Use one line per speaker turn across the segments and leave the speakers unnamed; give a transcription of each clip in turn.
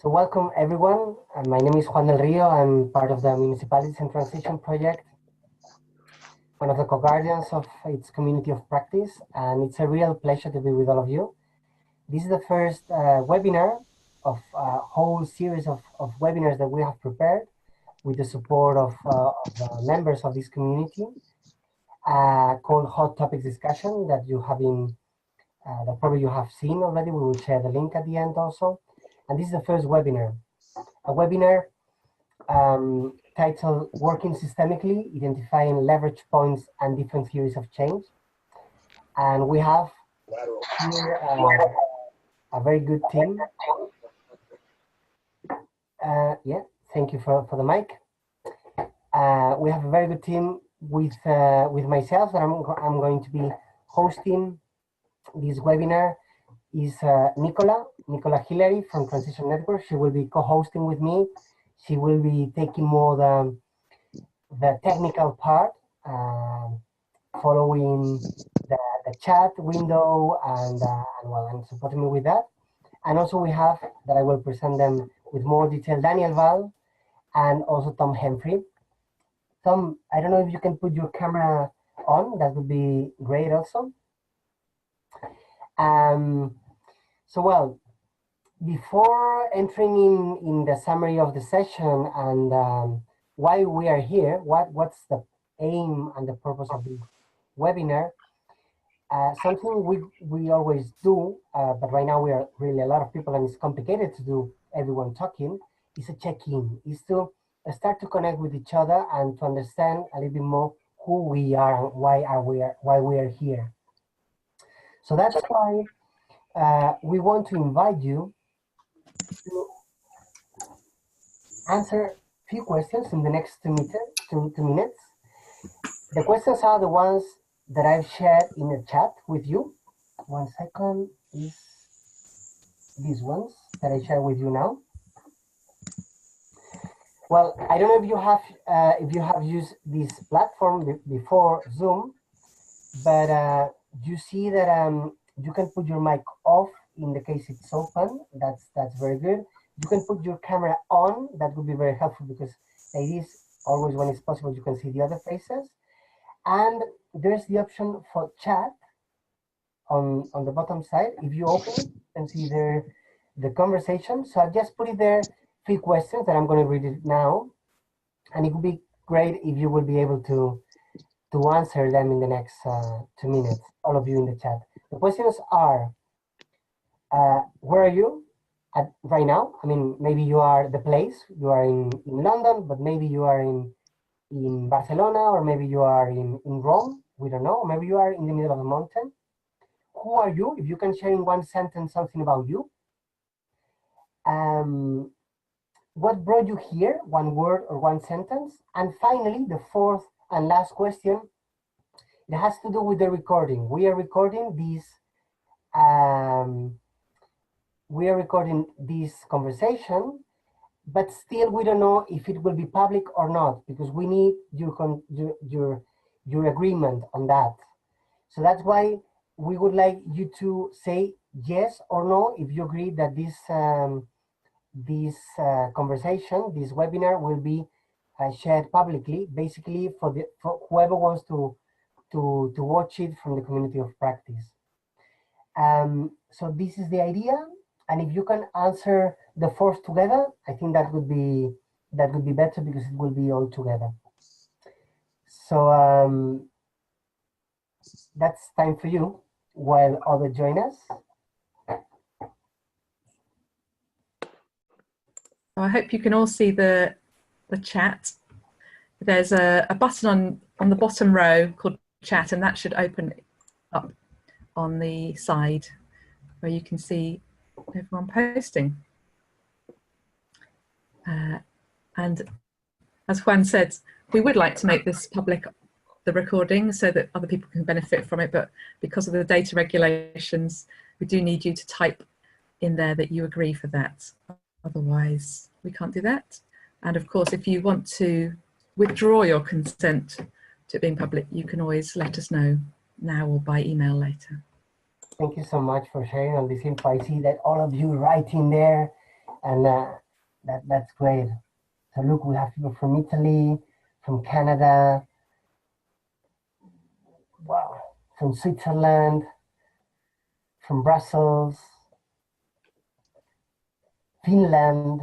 So welcome everyone. My name is Juan del Rio. I'm part of the Municipalities and Transition Project, one of the co-guardians of its community of practice, and it's a real pleasure to be with all of you. This is the first webinar of a whole series of webinars that we have prepared with the support of the members of this community, called Hot Topics Discussion that you have been, that probably you have seen already. We will share the link at the end also. And this is the first webinar, a webinar titled Working Systemically, Identifying Leverage Points and Different Theories of Change. And we have here a very good team. Yeah, thank you for the mic. We have a very good team with myself that I'm going to be hosting this webinar. Is Nicola Hillary from Transition Network. She will be co-hosting with me. She will be taking more the technical part, following the chat window and supporting me with that. And also we have, that I will present them with more detail, Daniel Wahl and also Tom Henfrey. Tom, I don't know if you can put your camera on, that would be great also. So well, before entering in the summary of the session and why we are here, what's the aim and the purpose of the webinar, something we always do, but right now we are really a lot of people and it's complicated to do everyone talking, is a check-in, is to start to connect with each other and to understand a little bit more who we are and why we are here. So that's why we want to invite you to answer a few questions in the next 2 minutes. The questions are the ones that I've shared in the chat with you. 1 second, is these ones that I share with you now. Well, I don't know if you have used this platform before Zoom, but you see that you can put your mic off in the case it's open. That's very good. You can put your camera on. That would be very helpful because it is always, when it's possible, you can see the other faces. And there's the option for chat on the bottom side. If you open it, you can see there the conversation. So I'll just put it there, 3 questions that I'm going to read it now. And it would be great if you will be able to answer them in the next 2 minutes, all of you in the chat. The questions are, where are you at right now? I mean, maybe you are the place, you are in London, but maybe you are in Barcelona, or maybe you are in Rome, we don't know. Maybe you are in the middle of a mountain. Who are you? If you can share in 1 sentence something about you. What brought you here? 1 word or 1 sentence. And finally, the 4th and last question, it has to do with the recording. We are recording this conversation, but still we don't know if it will be public or not, because we need your agreement on that. So that's why we would like you to say yes or no if you agree that this conversation, this webinar, will be shared publicly, basically for whoever wants to watch it from the community of practice. So this is the idea, and if you can answer the 4th together, I think that would be better because it will be all together. So that's time for you while others join us.
I hope you can all see the chat. There's a button on the bottom row called chat, and that should open up on the side where you can see everyone posting. And as Juan said, we would like to make this public, the recording, so that other people can benefit from it, but because of the data regulations, we do need you to type in there that you agree for that. Otherwise, we can't do that. And of course, if you want to withdraw your consent to it being public, you can always let us know now or by email later.
Thank you so much for sharing all this info. I see that all of you writing there And that's great. So look, we have people from Italy, from Canada, wow, from Switzerland, from Brussels, Finland,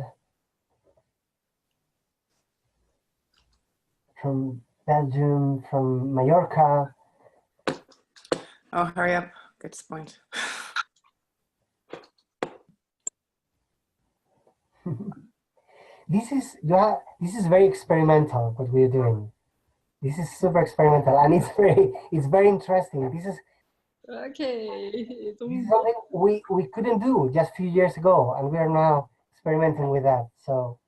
from Belgium, from Mallorca.
Oh, hurry up, get to the point.
This is very experimental, what we're doing. This is super experimental, and it's very interesting. This is something we couldn't do just a few years ago, and we are now experimenting with that. So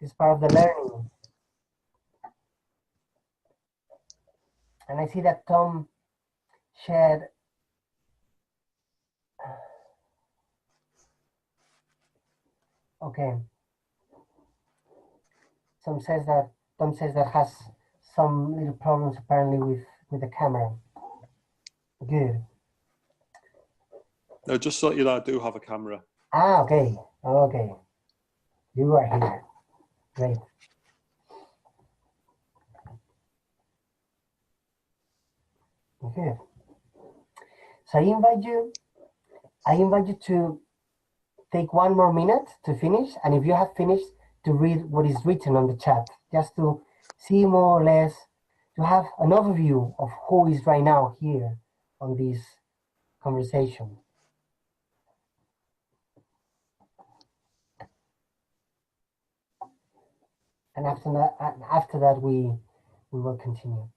this is part of the learning. And I see that Tom shared okay. Tom says that has some little problems apparently with the camera. Good.
No, just so you know, I do have a camera.
Ah, okay. Okay. You are here. Great. Good. So I invite you to take one more minute to finish, and if you have finished, to read what is written on the chat, just to see more or less, to have an overview of who is right now here on this conversation. And after that we will continue.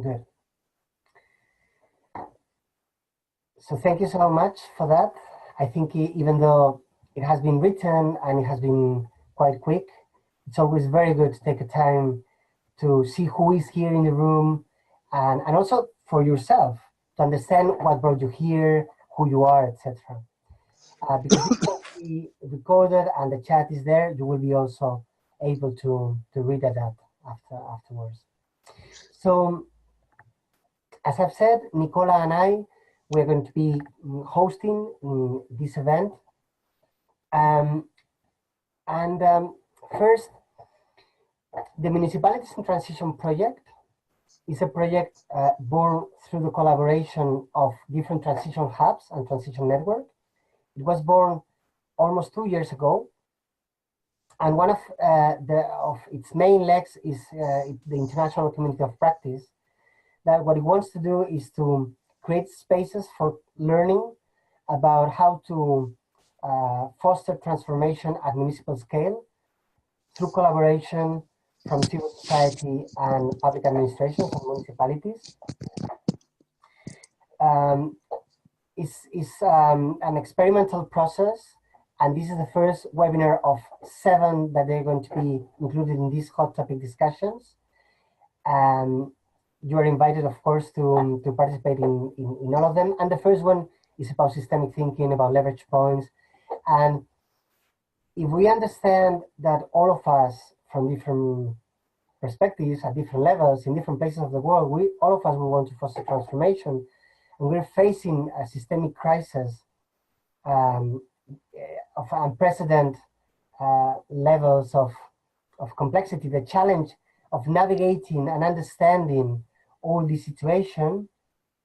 Good. So thank you so much for that. I think even though it has been written and it has been quite quick, it's always very good to take a time to see who is here in the room, and also for yourself to understand what brought you here, who you are, etc. Because this will be recorded and the chat is there, you will be also able to read that afterwards. So, as I've said, Nicola and I, we're going to be hosting this event. First, the Municipalities in Transition project is a project born through the collaboration of different transition hubs and transition network. It was born almost 2 years ago, and one of its main legs is the international community of practice. That what it wants to do is to create spaces for learning about how to foster transformation at municipal scale through collaboration from civil society and public administrations and municipalities. It's an experimental process, and this is the first webinar of 7 that they're going to be included in these hot topic discussions. You are invited, of course, to participate in all of them. And the first one is about systemic thinking, about leverage points. And if we understand that all of us from different perspectives at different levels in different places of the world, all of us will want to foster transformation, and we're facing a systemic crisis of unprecedented levels of complexity, the challenge of navigating and understanding all this situation,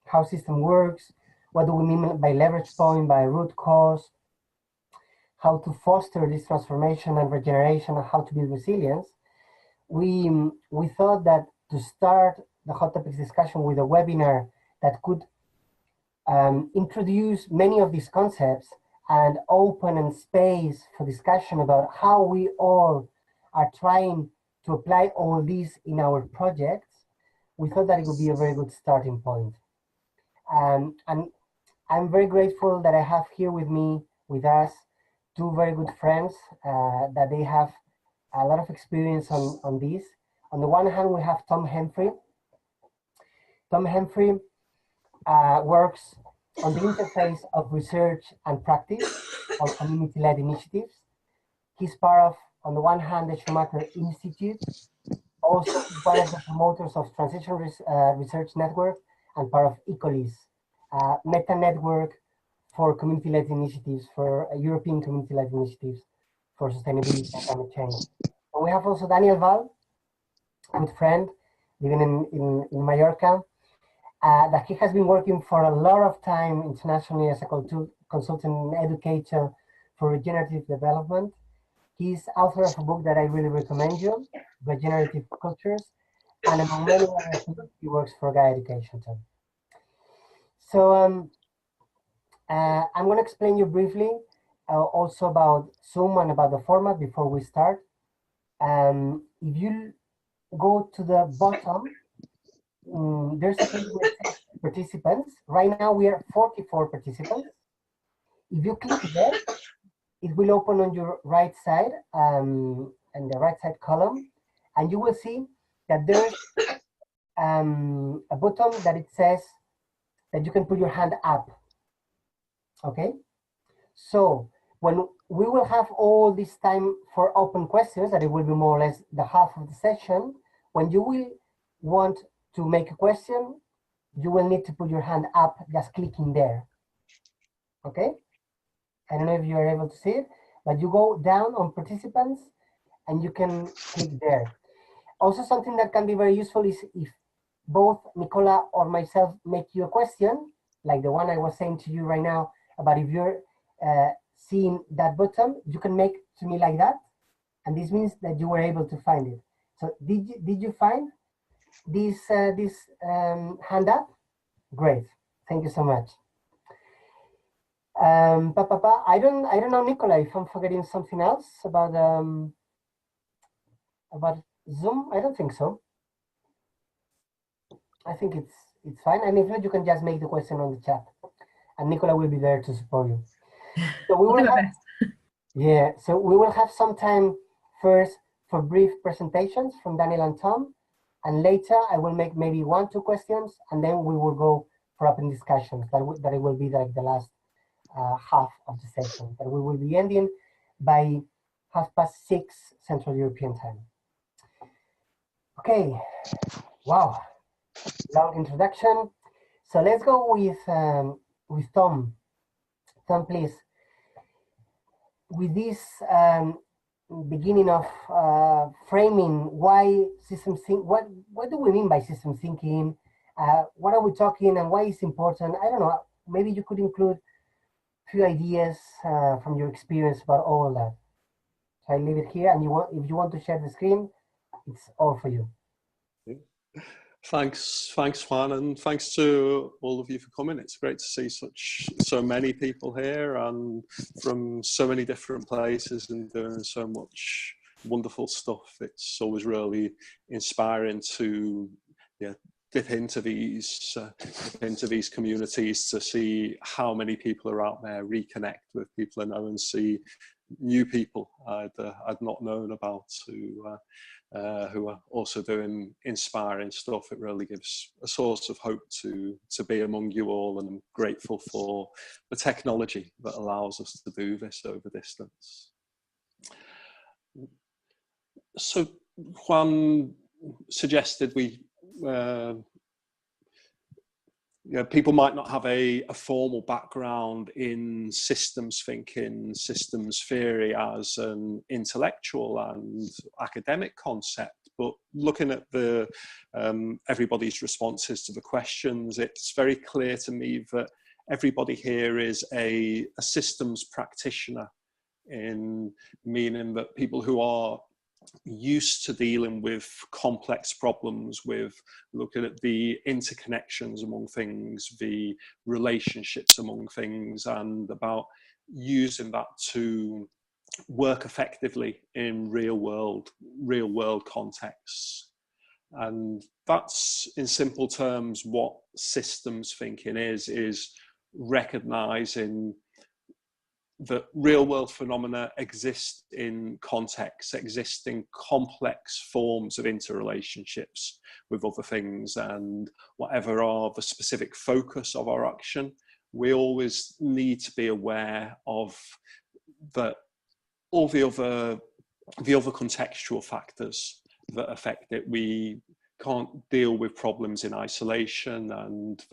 how system works, what do we mean by leverage point, by root cause, how to foster this transformation and regeneration, and how to build resilience. We thought that to start the hot topics discussion with a webinar that could introduce many of these concepts and open and space for discussion about how we all are trying to apply all these in our projects, we thought that it would be a very good starting point. And I'm very grateful that I have here with us, 2 very good friends that they have a lot of experience on this. On the one hand, we have Tom Henfrey. Tom Henfrey works on the interface of research and practice on community-led initiatives. He's part of, on the one hand, the Schumacher Institute, Also, he's one of the promoters of Transition Research Network and part of ecovillages, meta network for community-led initiatives, for European community-led initiatives for sustainability and climate change. And we have also Daniel Wahl, a good friend living in Mallorca, that he has been working for a lot of time internationally as a consultant and educator for regenerative development. He's author of a book that I really recommend you, Regenerative Cultures, and among many other things, he works for Gaia Education too. So I'm going to explain you briefly also about Zoom and about the format before we start. If you go to the bottom, there's a page with participants. Right now we are 44 participants. If you click there, it will open on your right side, and the right side column, and you will see that there's a button that it says that you can put your hand up. Okay, so when we will have all this time for open questions, that it will be more or less the half of the session, when you will want to make a question, you will need to put your hand up, just clicking there. Okay, I don't know if you are able to see it, but you go down on participants and you can click there. Also, something that can be very useful is if both Nicola or myself make you a question, like the one I was saying to you right now, about if you're seeing that button, you can make to me like that, and this means that you were able to find it. So did you find this hand up? Great, thank you so much. I don't know, Nicola, if I'm forgetting something else about Zoom. I don't think so. I think it's fine, and if not, you can just make the question on the chat, and Nicola will be there to support you. So we will have, yeah. So we will have some time first for brief presentations from Daniel and Tom, and later I will make maybe 1-2 questions, and then we will go for open discussions. That it will be like the last half of the session. That we will be ending by 6:30 Central European Time. Okay. Wow. Long introduction. So let's go with Tom. Tom, please. With this beginning of framing, why system think? What do we mean by system thinking? What are we talking, and why it's important? I don't know. Maybe you could include a few ideas from your experience about all of that. So I leave it here, and if you want to share the screen, it's all for you.
Thanks, Juan, and thanks to all of you for coming. It's great to see so many people here and from so many different places and doing so much wonderful stuff. It's always really inspiring to dip into these communities, to see how many people are out there, reconnect with people I know, and see new people I'd not known about who are also doing inspiring stuff. It really gives a source of hope to be among you all, and I'm grateful for the technology that allows us to do this over distance. So Juan suggested people might not have a formal background in systems thinking, systems theory as an intellectual and academic concept, but looking at the everybody's responses to the questions, it's very clear to me that everybody here is a systems practitioner, in meaning that people who are used to dealing with complex problems, with looking at the interconnections among things, the relationships among things, and about using that to work effectively in real world contexts. And that's, in simple terms, what systems thinking is recognizing that real world phenomena exist in context, exist in complex forms of interrelationships with other things, and whatever are the specific focus of our action, we always need to be aware of all the other contextual factors that affect it. We can't deal with problems in isolation, and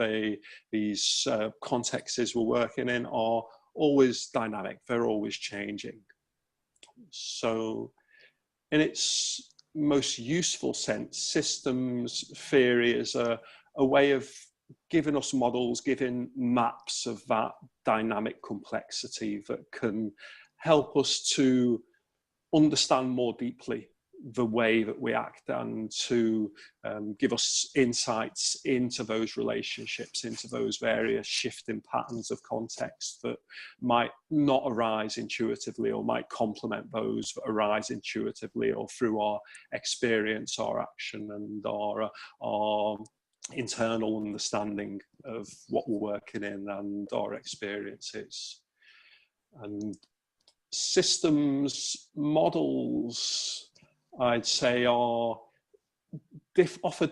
these contexts we're working in are always dynamic, they're always changing. So in its most useful sense, systems theory is a way of giving us models, giving maps of that dynamic complexity that can help us to understand more deeply the way that we act, and to give us insights into those relationships, into those various shifting patterns of context that might not arise intuitively, or might complement those that arise intuitively or through our experience, our action, and our internal understanding of what we're working in and our experiences. And systems models, I'd say, offer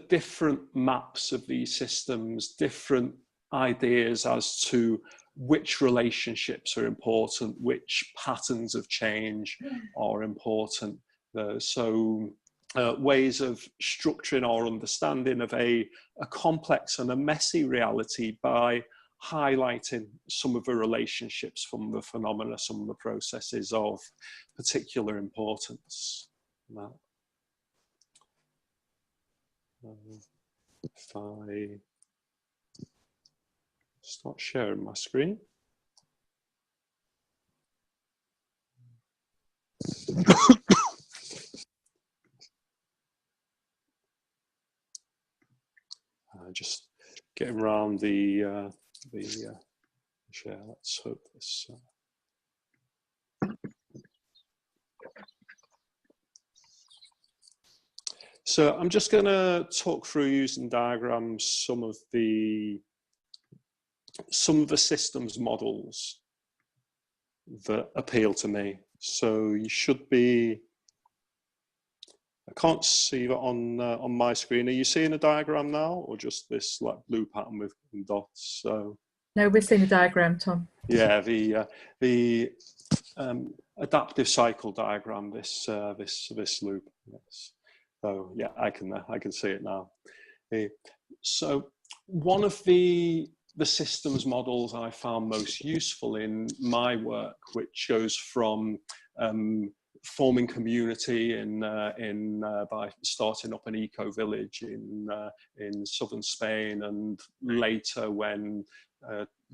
different maps of these systems, different ideas as to which relationships are important, which patterns of change are important. Ways of structuring our understanding of a complex and a messy reality by highlighting some of the relationships, from the phenomena, some of the processes of particular importance. If I start sharing my screen. Just getting around the share. Let's hope this. So I'm just going to talk through, using diagrams, some of the systems models that appeal to me. So you should be. I can't see that on my screen. Are you seeing a diagram now, or just this like blue pattern with dots? So
no, we're seeing a diagram, Tom.
Yeah, the adaptive cycle diagram. This loop. Yes. So yeah, I can see it now. So one of the systems models I found most useful in my work, which goes from forming community by starting up an eco-village in southern Spain, and later when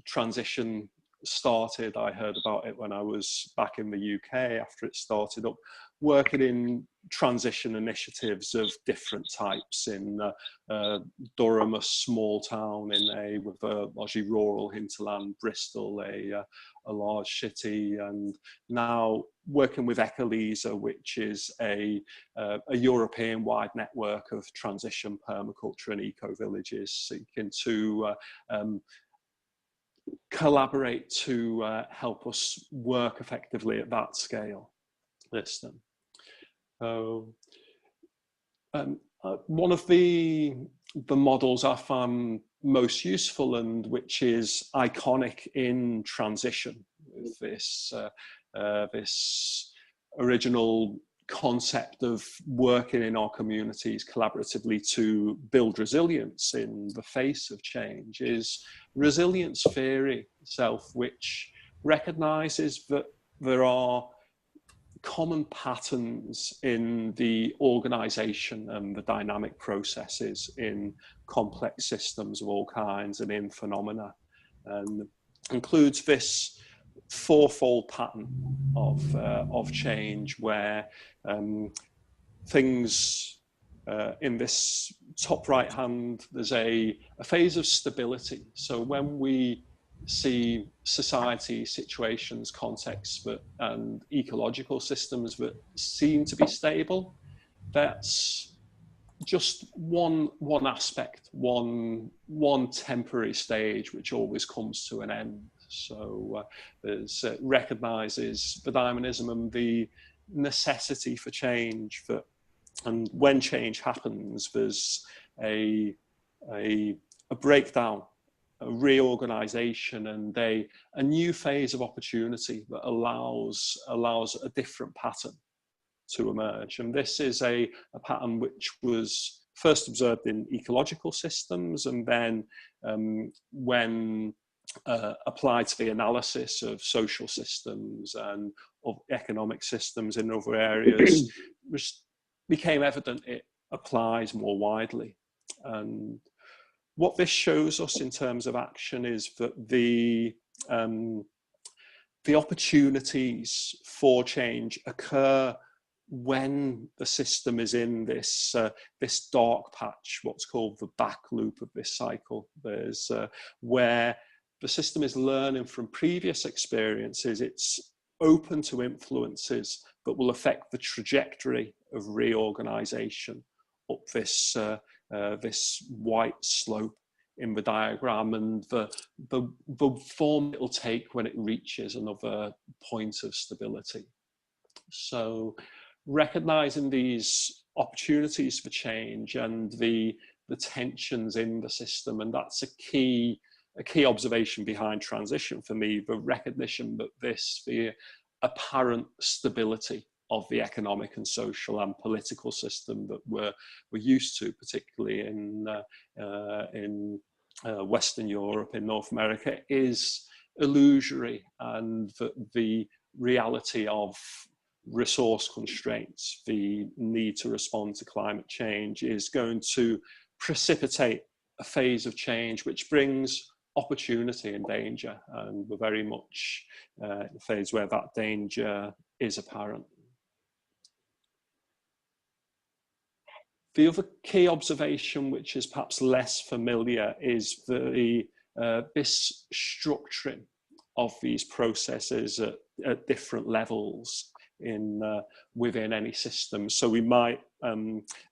transition started, I heard about it when I was back in the UK after it started up, working in transition initiatives of different types in Durham, a small town with a largely rural hinterland, Bristol, a large city, and now working with ecovillages, which is a European-wide network of transition, permaculture and eco-villages, seeking to collaborate to help us work effectively at that scale. One of the models I found most useful, and which is iconic in transition, with this original concept of working in our communities collaboratively to build resilience in the face of change, is resilience theory itself, which recognizes that there are common patterns in the organization and the dynamic processes in complex systems of all kinds and in phenomena, and includes this fourfold pattern of change, where things in this top right hand, there's a phase of stability. So when we see society, situations, contexts and ecological systems that seem to be stable, that's just one aspect, one temporary stage which always comes to an end. So there's recognizes the dynamism and the necessity for change, and when change happens, there's a breakdown, a reorganization, and a new phase of opportunity that allows a different pattern to emerge. And this is a pattern which was first observed in ecological systems, and then when applied to the analysis of social systems and of economic systems in other areas, which became evident it applies more widely. And what this shows us in terms of action is that the opportunities for change occur when the system is in this this dark patch, what's called the back loop of this cycle. There's where the system is learning from previous experiences. It's open to influences that will affect the trajectory of reorganization up this this white slope in the diagram, and the form it'll take when it reaches another point of stability. So recognizing these opportunities for change and the tensions in the system, and that's a key observation behind transition for me, the recognition that the apparent stability of the economic and social and political system that we're used to, particularly in Western Europe, in North America, is illusory, and that the reality of resource constraints, the need to respond to climate change, is going to precipitate a phase of change which brings opportunity and danger, and we're very much in a phase where that danger is apparent. The other key observation, which is perhaps less familiar, is this structuring of these processes at different levels within any system. So we might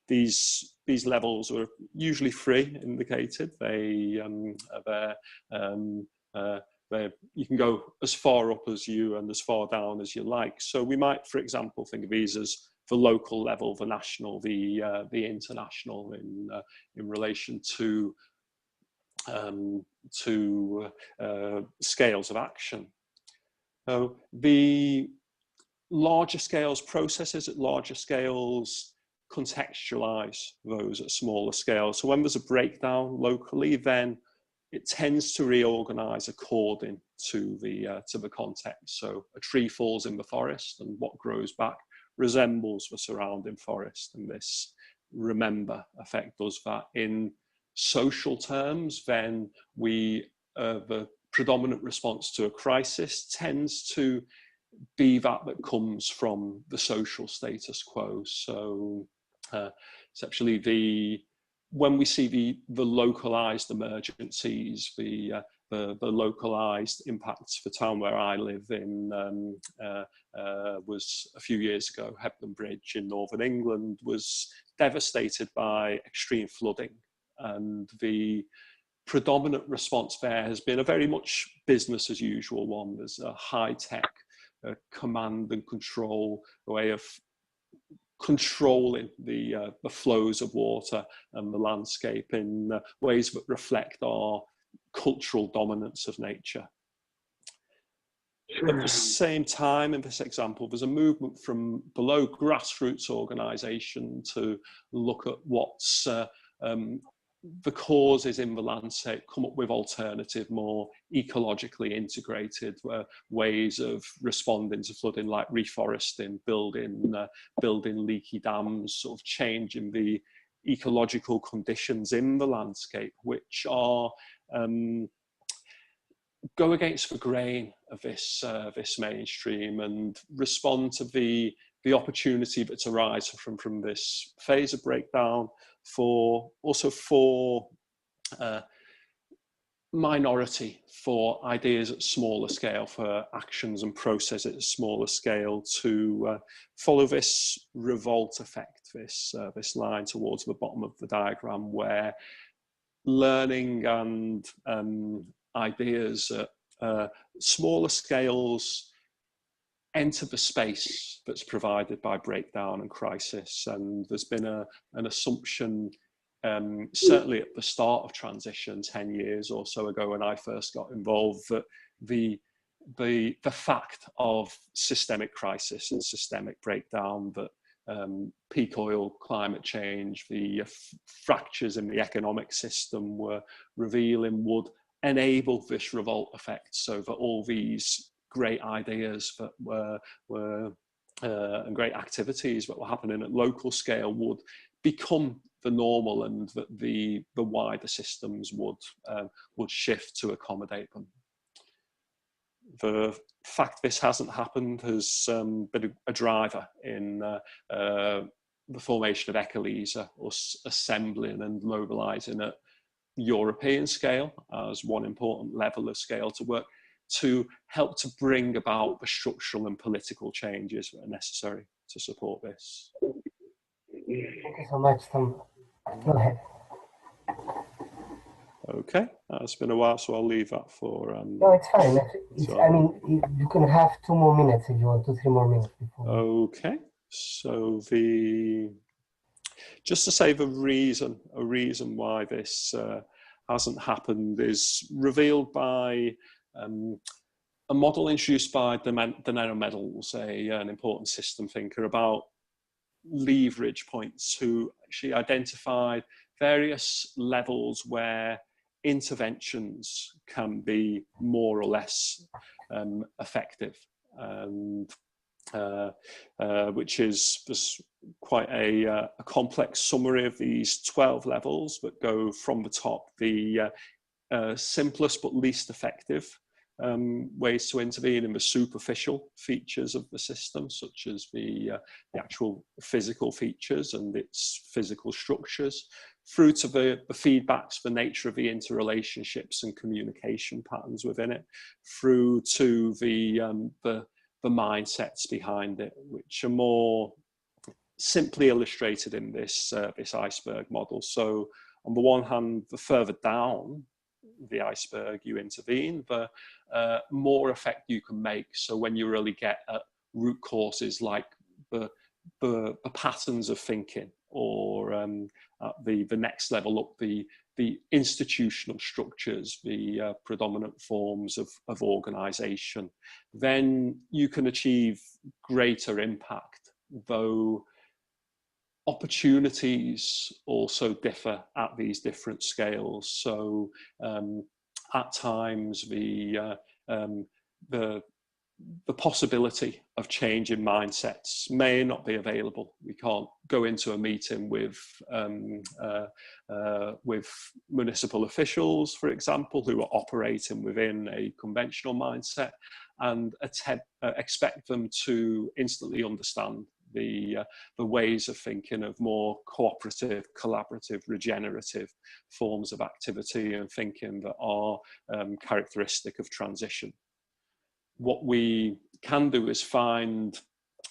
these levels are usually free indicated. You can go as far up as you and as far down as you like. So we might, for example, think of these as the local level, the national, the international in relation to scales of action. So the larger scales processes at larger scales contextualize those at smaller scales. So when there's a breakdown locally, then it tends to reorganize according to the context. So a tree falls in the forest, and what grows back resembles the surrounding forest, and this remember effect does that. In social terms, then the predominant response to a crisis tends to be that comes from the social status quo. So it's actually when we see the localized emergencies, the localized impacts. The town where I live in was a few years ago. Hebden Bridge in northern England was devastated by extreme flooding, and the predominant response there has been a very much business as usual one. There's a high-tech command and control way of controlling the flows of water and the landscape in ways that reflect our cultural dominance of nature. At the same time, in this example, there's a movement from below, grassroots organisation, to look at what's the causes in the landscape, come up with alternative, more ecologically integrated ways of responding to flooding, like reforesting, building leaky dams, sort of changing the ecological conditions in the landscape, which are go against the grain of this mainstream and respond to the opportunity that's arising from this phase of breakdown, also for minority, for ideas at smaller scale, for actions and processes at a smaller scale, to follow this revolt effect, this line towards the bottom of the diagram, where learning and ideas at smaller scales enter the space that's provided by breakdown and crisis. And there's been an assumption, certainly at the start of transition 10 years or so ago when I first got involved, that the fact of systemic crisis and systemic breakdown, that peak oil, climate change, the fractures in the economic system were revealing would enable this revolt effect, so that all these great ideas that were and great activities that were happening at local scale would become the normal, and that the wider systems would shift to accommodate them. The fact this hasn't happened has been a driver in the formation of ecovillages, us assembling and mobilising at European scale as one important level of scale to work to help to bring about the structural and political changes that are necessary to support this.
Thank you so much, Tom. Go ahead.
Okay, it's been a while, so I'll leave that for.
No, it's fine. I mean, you can have 2 more minutes if you want, 2-3 more minutes before.
Okay, so just to say a reason why this hasn't happened is revealed by a model introduced by Danero Medals, an important system thinker, about leverage points, who actually identified various levels where interventions can be more or less effective, and which is quite a complex summary of these 12 levels that go from the top, the simplest but least effective ways to intervene in the superficial features of the system, such as the actual physical features and its physical structures, through to the feedbacks, the nature of the interrelationships and communication patterns within it, through to the mindsets behind it, which are more simply illustrated in this iceberg model. So on the one hand, the further down the iceberg you intervene, the more effect you can make. So when you really get at root causes like the patterns of thinking, or at the next level up, the institutional structures, the predominant forms of organisation, then you can achieve greater impact, though opportunities also differ at these different scales. So at times the possibility of change in mindsets may not be available. We can't go into a meeting with municipal officials, for example, who are operating within a conventional mindset, and expect them to instantly understand the ways of thinking of more cooperative, collaborative, regenerative forms of activity and thinking that are characteristic of transition. What we can do is find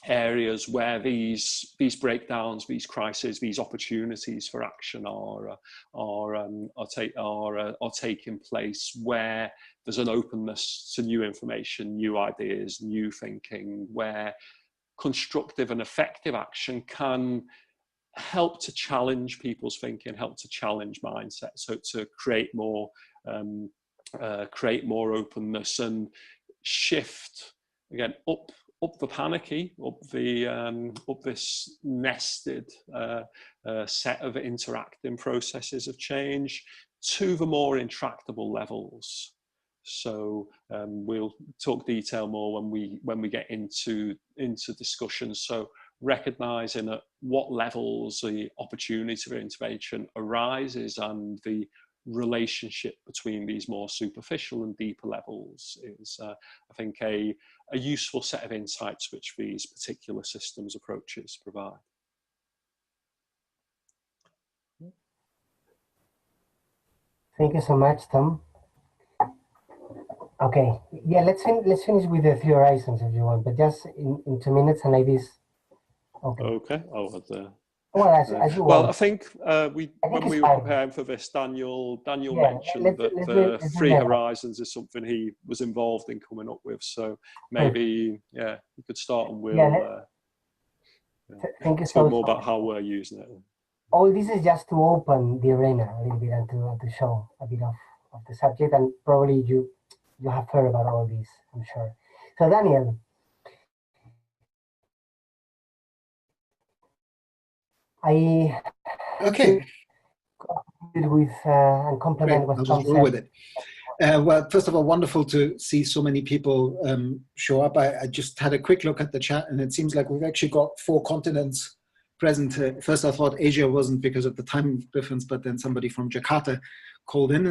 areas where these breakdowns, these crises, these opportunities for action are taking place, where there's an openness to new information, new ideas, new thinking, where constructive and effective action can help to challenge people's thinking, help to challenge mindsets, so to create more openness and shift again up the panicky, up this nested set of interacting processes of change to the more intractable levels. So we'll talk detail more when we get into discussions. So recognizing at what levels the opportunity for intervention arises and the relationship between these more superficial and deeper levels is, I think, a useful set of insights which these particular systems approaches provide.
Thank you so much, Tom. Okay, yeah, let's finish with the 3 horizons if you want, but just in 2 minutes, and like this. Okay.
Okay. I'll add
well, as you
well,
want.
I think when we were preparing for this, Daniel mentioned that the 3 horizons is something he was involved in coming up with. So maybe, yeah, you could start, and we'll talk more about how we're using it.
All this is just to open the arena a little bit and to show a bit of the subject, and probably you have heard about all this, I'm sure. So Daniel, I
Okay,
with and
great.
complement what
I'll
Tom
just roll
said.
with it. Well, first of all, wonderful to see so many people show up. I just had a quick look at the chat, and it seems like we've actually got 4 continents present. First, I thought Asia wasn't because of the time difference, but then somebody from Jakarta called in,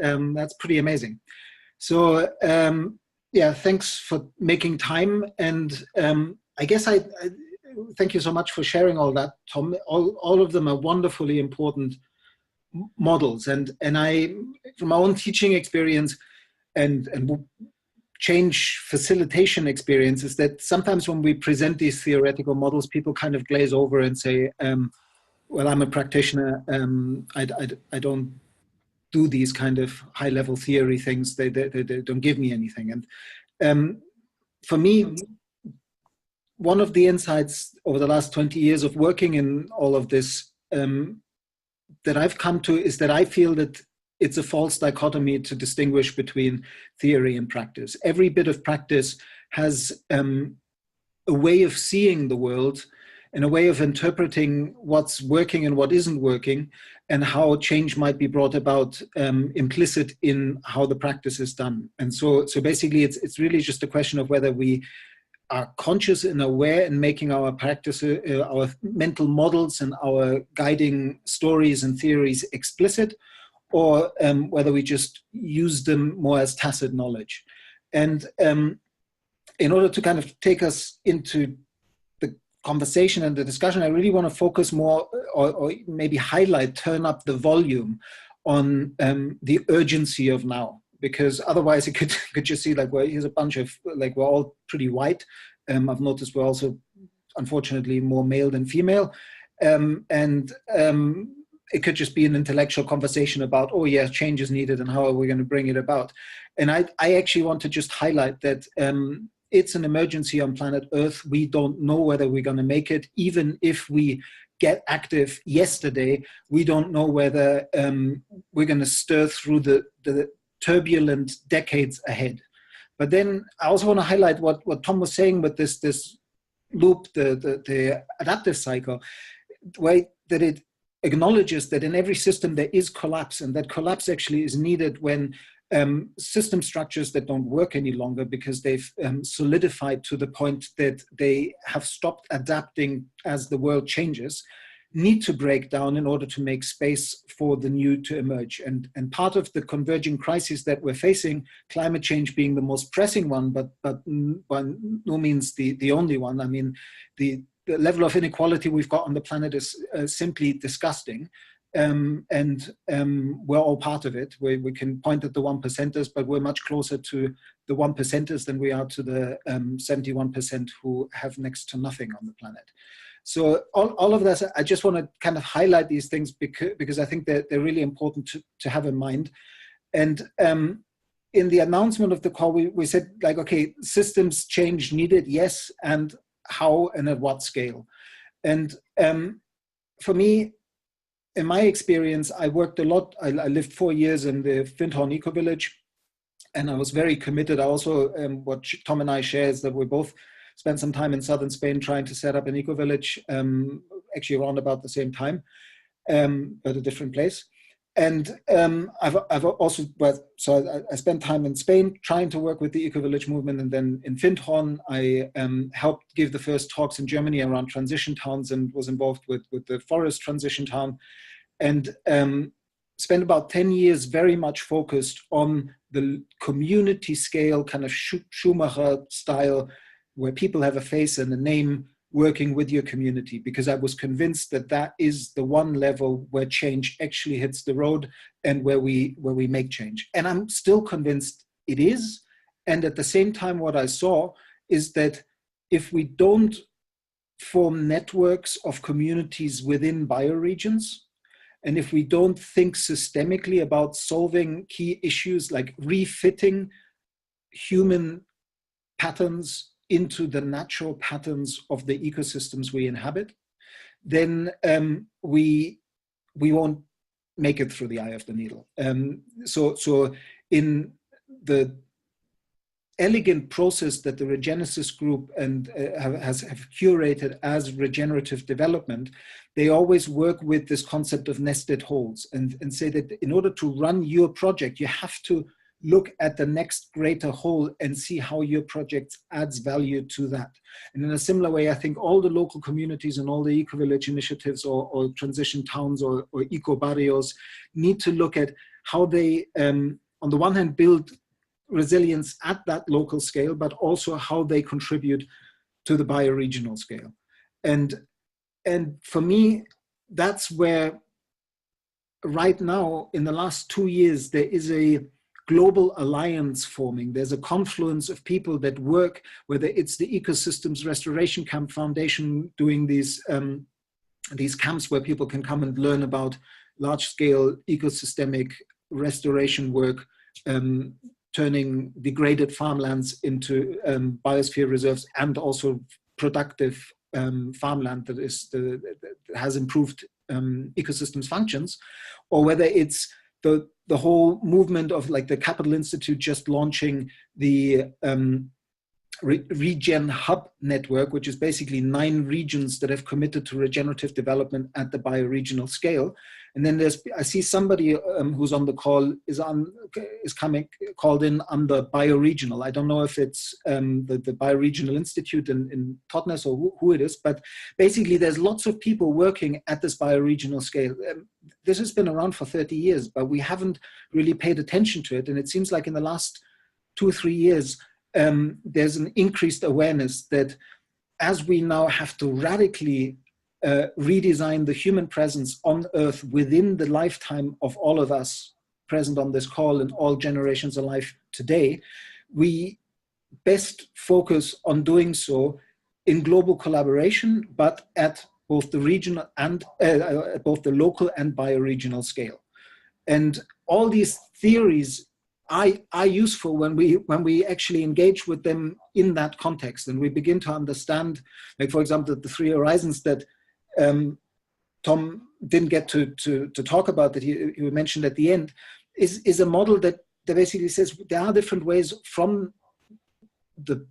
and that's pretty amazing. So, yeah, thanks for making time. And I guess I thank you so much for sharing all that, Tom. All of them are wonderfully important models, and I, from my own teaching experience and change facilitation experience, is that sometimes when we present these theoretical models, people kind of glaze over and say, well, I'm a practitioner, I don't do these kind of high level theory things, they don't give me anything. And for me, one of the insights over the last 20 years of working in all of this that I've come to is that I feel that it's a false dichotomy to distinguish between theory and practice. Every bit of practice has a way of seeing the world and a way of interpreting what's working and what isn't working, and how change might be brought about implicit in how the practice is done. And so basically it's really just a question of whether we are conscious and aware in making our practice, our mental models and our guiding stories and theories explicit, or whether we just use them more as tacit knowledge. And in order to kind of take us into the conversation and the discussion, I really want to focus more, or maybe highlight, turn up the volume on the urgency of now. Because otherwise it could just see like, well, here's a bunch of, like, we're all pretty white. I've noticed we're also, unfortunately, more male than female. And it could just be an intellectual conversation about, oh yeah, change is needed and how are we going to bring it about? And I actually want to just highlight that it's an emergency on planet Earth. We don't know whether we're going to make it. Even if we get active yesterday, we don't know whether we're going to stir through the turbulent decades ahead. But then I also want to highlight what Tom was saying with this loop, the adaptive cycle, way that it acknowledges that in every system there is collapse, and that collapse actually is needed when system structures that don't work any longer because they've solidified to the point that they have stopped adapting as the world changes, need to break down in order to make space for the new to emerge. And part of the converging crises that we're facing, climate change being the most pressing one, but by no means the only one. I mean, the level of inequality we've got on the planet is simply disgusting. And we're all part of it. We can point at the 1%ers, but we're much closer to the 1%ers than we are to the 71% who have next to nothing on the planet. So all of that, I just want to kind of highlight these things because I think they're really important to have in mind. And in the announcement of the call, we said, like, okay, systems change needed, yes, and how and at what scale. And for me, in my experience, I worked a lot. I lived 4 years in the Findhorn eco-village, and I was very committed. I also, what Tom and I share is that we both spent some time in southern Spain trying to set up an eco-village, actually around about the same time, but a different place. And I've also, so I spent time in Spain trying to work with the eco-village movement, and then in Findhorn, I helped give the first talks in Germany around transition towns and was involved with the forest transition town, and spent about 10 years very much focused on the community scale, kind of Schumacher style, where people have a face and a name working with your community, because I was convinced that that is the one level where change actually hits the road and where we make change. And I'm still convinced it is. And at the same time, what I saw is that if we don't form networks of communities within bioregions, and if we don't think systemically about solving key issues like refitting human patterns into the natural patterns of the ecosystems we inhabit, then we won't make it through the eye of the needle. So in the elegant process that the Regenesis group and have curated as regenerative development, they always work with this concept of nested holes and say that in order to run your project, you have to look at the next greater whole and see how your project adds value to that. And in a similar way, I think all the local communities and all the eco-village initiatives or transition towns or eco-barrios need to look at how they, on the one hand, build resilience at that local scale, but also how they contribute to the bioregional scale. And for me, that's where right now, in the last 2 years, there is a global alliance forming. There's a confluence of people that work, whether it's the Ecosystems Restoration Camp Foundation doing these camps where people can come and learn about large-scale ecosystemic restoration work, turning degraded farmlands into biosphere reserves and also productive farmland that has improved ecosystems functions, or whether it's the whole movement of like the Capital Institute just launching the Regen Hub network, which is basically 9 regions that have committed to regenerative development at the bioregional scale. And then I see somebody who's on the call called in under bioregional. I don't know if it's the Bioregional Institute in Totnes or who it is, but basically there's lots of people working at this bioregional scale. This has been around for 30 years, but we haven't really paid attention to it. And it seems like in the last 2 or 3 years, there's an increased awareness that as we now have to radically redesign the human presence on Earth within the lifetime of all of us present on this call and all generations alive today, we best focus on doing so in global collaboration, but at both the regional and both the local and bioregional scale. And all these theories are useful when we actually engage with them in that context, and we begin to understand, like for example, the 3 horizons that Tom didn't get to talk about, that he mentioned at the end, is a model that basically says there are different ways from the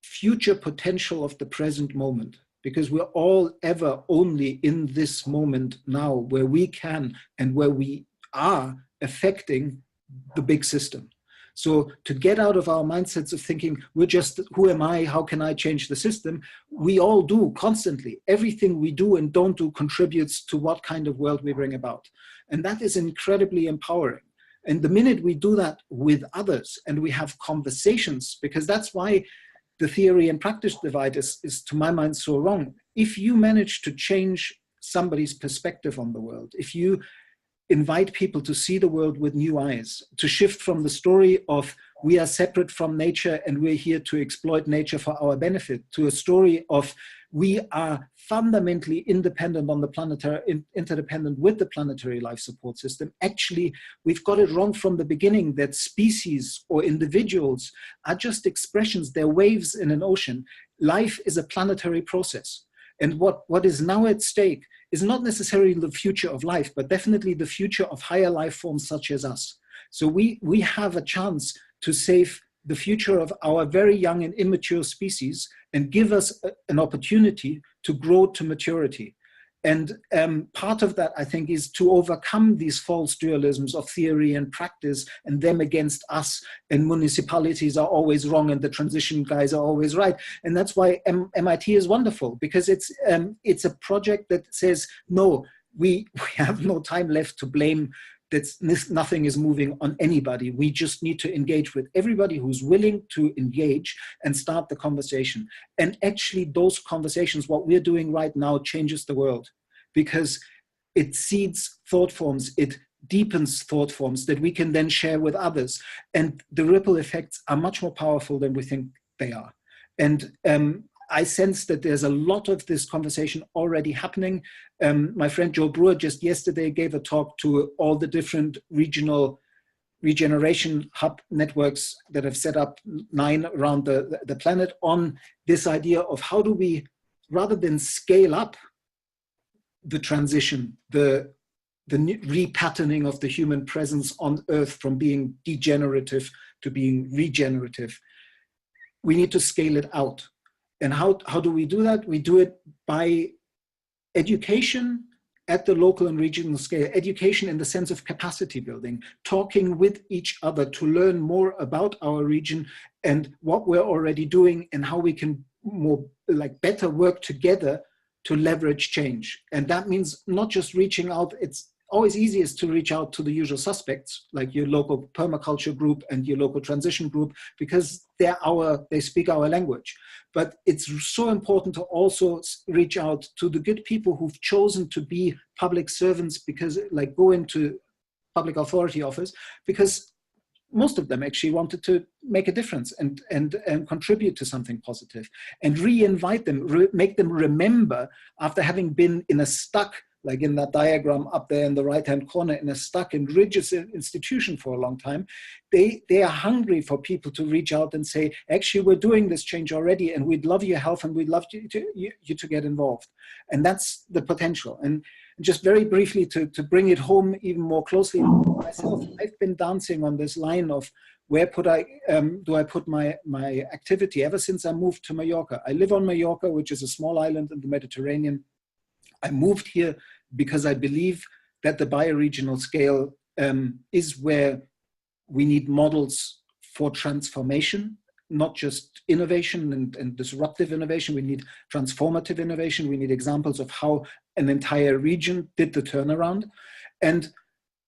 future potential of the present moment, because we're all ever only in this moment now, where we can and where we are affecting the big system. So to get out of our mindsets of thinking, we're just, who am I, how can I change the system? We all do constantly. Everything we do and don't do contributes to what kind of world we bring about. And that is incredibly empowering. And the minute we do that with others and we have conversations, because that's why the theory and practice divide is to my mind so wrong. If you manage to change somebody's perspective on the world, if you invite people to see the world with new eyes, to shift from the story of we are separate from nature and we're here to exploit nature for our benefit, to a story of we are fundamentally independent on the planetary, interdependent with the planetary life support system. Actually, we've got it wrong from the beginning that species or individuals are just expressions, they're waves in an ocean. Life is a planetary process. And what is now at stake is not necessarily the future of life, but definitely the future of higher life forms such as us. So we have a chance to save the future of our very young and immature species and give us an opportunity to grow to maturity. And part of that, I think, is to overcome these false dualisms of theory and practice and them against us, and municipalities are always wrong and the transition guys are always right. And that's why MIT is wonderful, because it's a project that says, no, we have no time left to blame, that nothing is moving on anybody. We just need to engage with everybody who's willing to engage and start the conversation. And actually those conversations, what we're doing right now, changes the world, because it seeds thought forms, it deepens thought forms that we can then share with others. And the ripple effects are much more powerful than we think they are. And I sense that there's a lot of this conversation already happening. My friend Joe Brewer just yesterday gave a talk to all the different regional regeneration hub networks that have set up 9 around the planet on this idea of how do we, rather than scale up the transition, the repatterning of the human presence on Earth from being degenerative to being regenerative, we need to scale it out. And how do we do that? We do it by education at the local and regional scale, education in the sense of capacity building, talking with each other to learn more about our region and what we're already doing and how we can better work together to leverage change. And that means not just reaching out. It's always easiest to reach out to the usual suspects, like your local permaculture group and your local transition group, because they speak our language. But it's so important to also reach out to the good people who've chosen to be public servants, because go into public authority office, because most of them actually wanted to make a difference and contribute to something positive, and re-invite them, make them remember after having been in a stuck, like in that diagram up there in the right-hand corner, in a stuck and rigid institution for a long time. They are hungry for people to reach out and say, actually, we're doing this change already, and we'd love your help, and we'd love you to get involved. And that's the potential. And just very briefly to bring it home even more closely myself, I've been dancing on this line of where do I put my activity ever since I moved to Mallorca. I live on Mallorca, which is a small island in the Mediterranean. I moved here because I believe that the bioregional scale is where we need models for transformation, not just innovation and disruptive innovation. We need transformative innovation. We need examples of how an entire region did the turnaround. And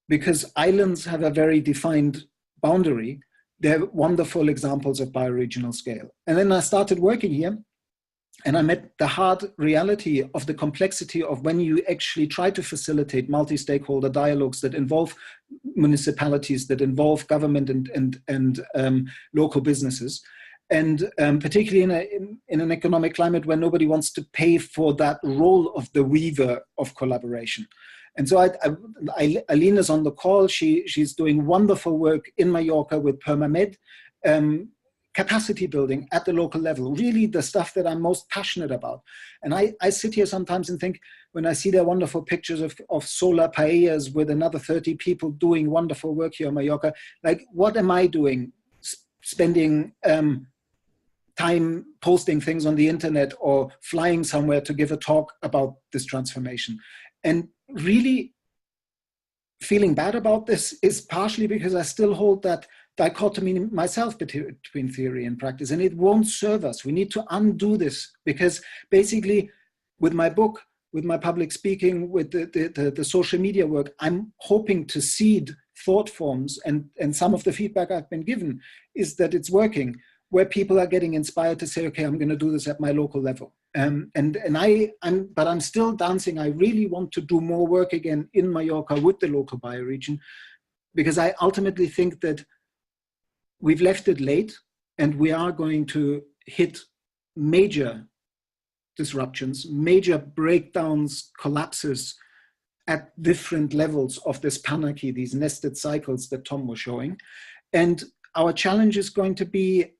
because islands have a very defined boundary, they're wonderful examples of bioregional scale. And then I started working here, and I met the hard reality of the complexity of when you actually try to facilitate multi-stakeholder dialogues that involve municipalities, that involve government and local businesses. And particularly in an economic climate where nobody wants to pay for that role of the weaver of collaboration. And so Aline is on the call. She's doing wonderful work in Mallorca with PermaMed, capacity building at the local level, really the stuff that I'm most passionate about. And I sit here sometimes and think, when I see their wonderful pictures of solar paellas with another 30 people doing wonderful work here in Mallorca, like, what am I doing? Spending time posting things on the internet or flying somewhere to give a talk about this transformation. And really feeling bad about this is partially because I still hold that dichotomy myself between theory and practice, and it won't serve us. We need to undo this, because basically with my book, with my public speaking, with the social media work, I'm hoping to seed thought forms, and some of the feedback I've been given is that it's working, where people are getting inspired to say, okay, I'm going to do this at my local level. But I'm still dancing. I really want to do more work again in Mallorca with the local bioregion, because I ultimately think that we've left it late, and we are going to hit major disruptions, major breakdowns, collapses at different levels of this panarchy, these nested cycles that Tom was showing. And our challenge is going to be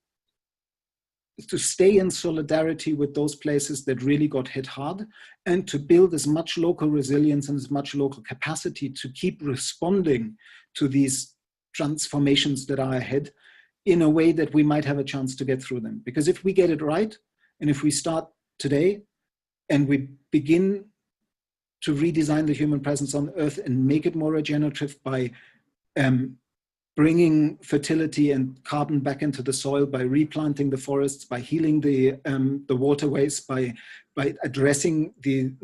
to stay in solidarity with those places that really got hit hard, and to build as much local resilience and as much local capacity to keep responding to these transformations that are ahead in a way that we might have a chance to get through them. Because if we get it right, and if we start today and we begin to redesign the human presence on Earth and make it more regenerative by bringing fertility and carbon back into the soil, by replanting the forests, by healing the waterways, by addressing the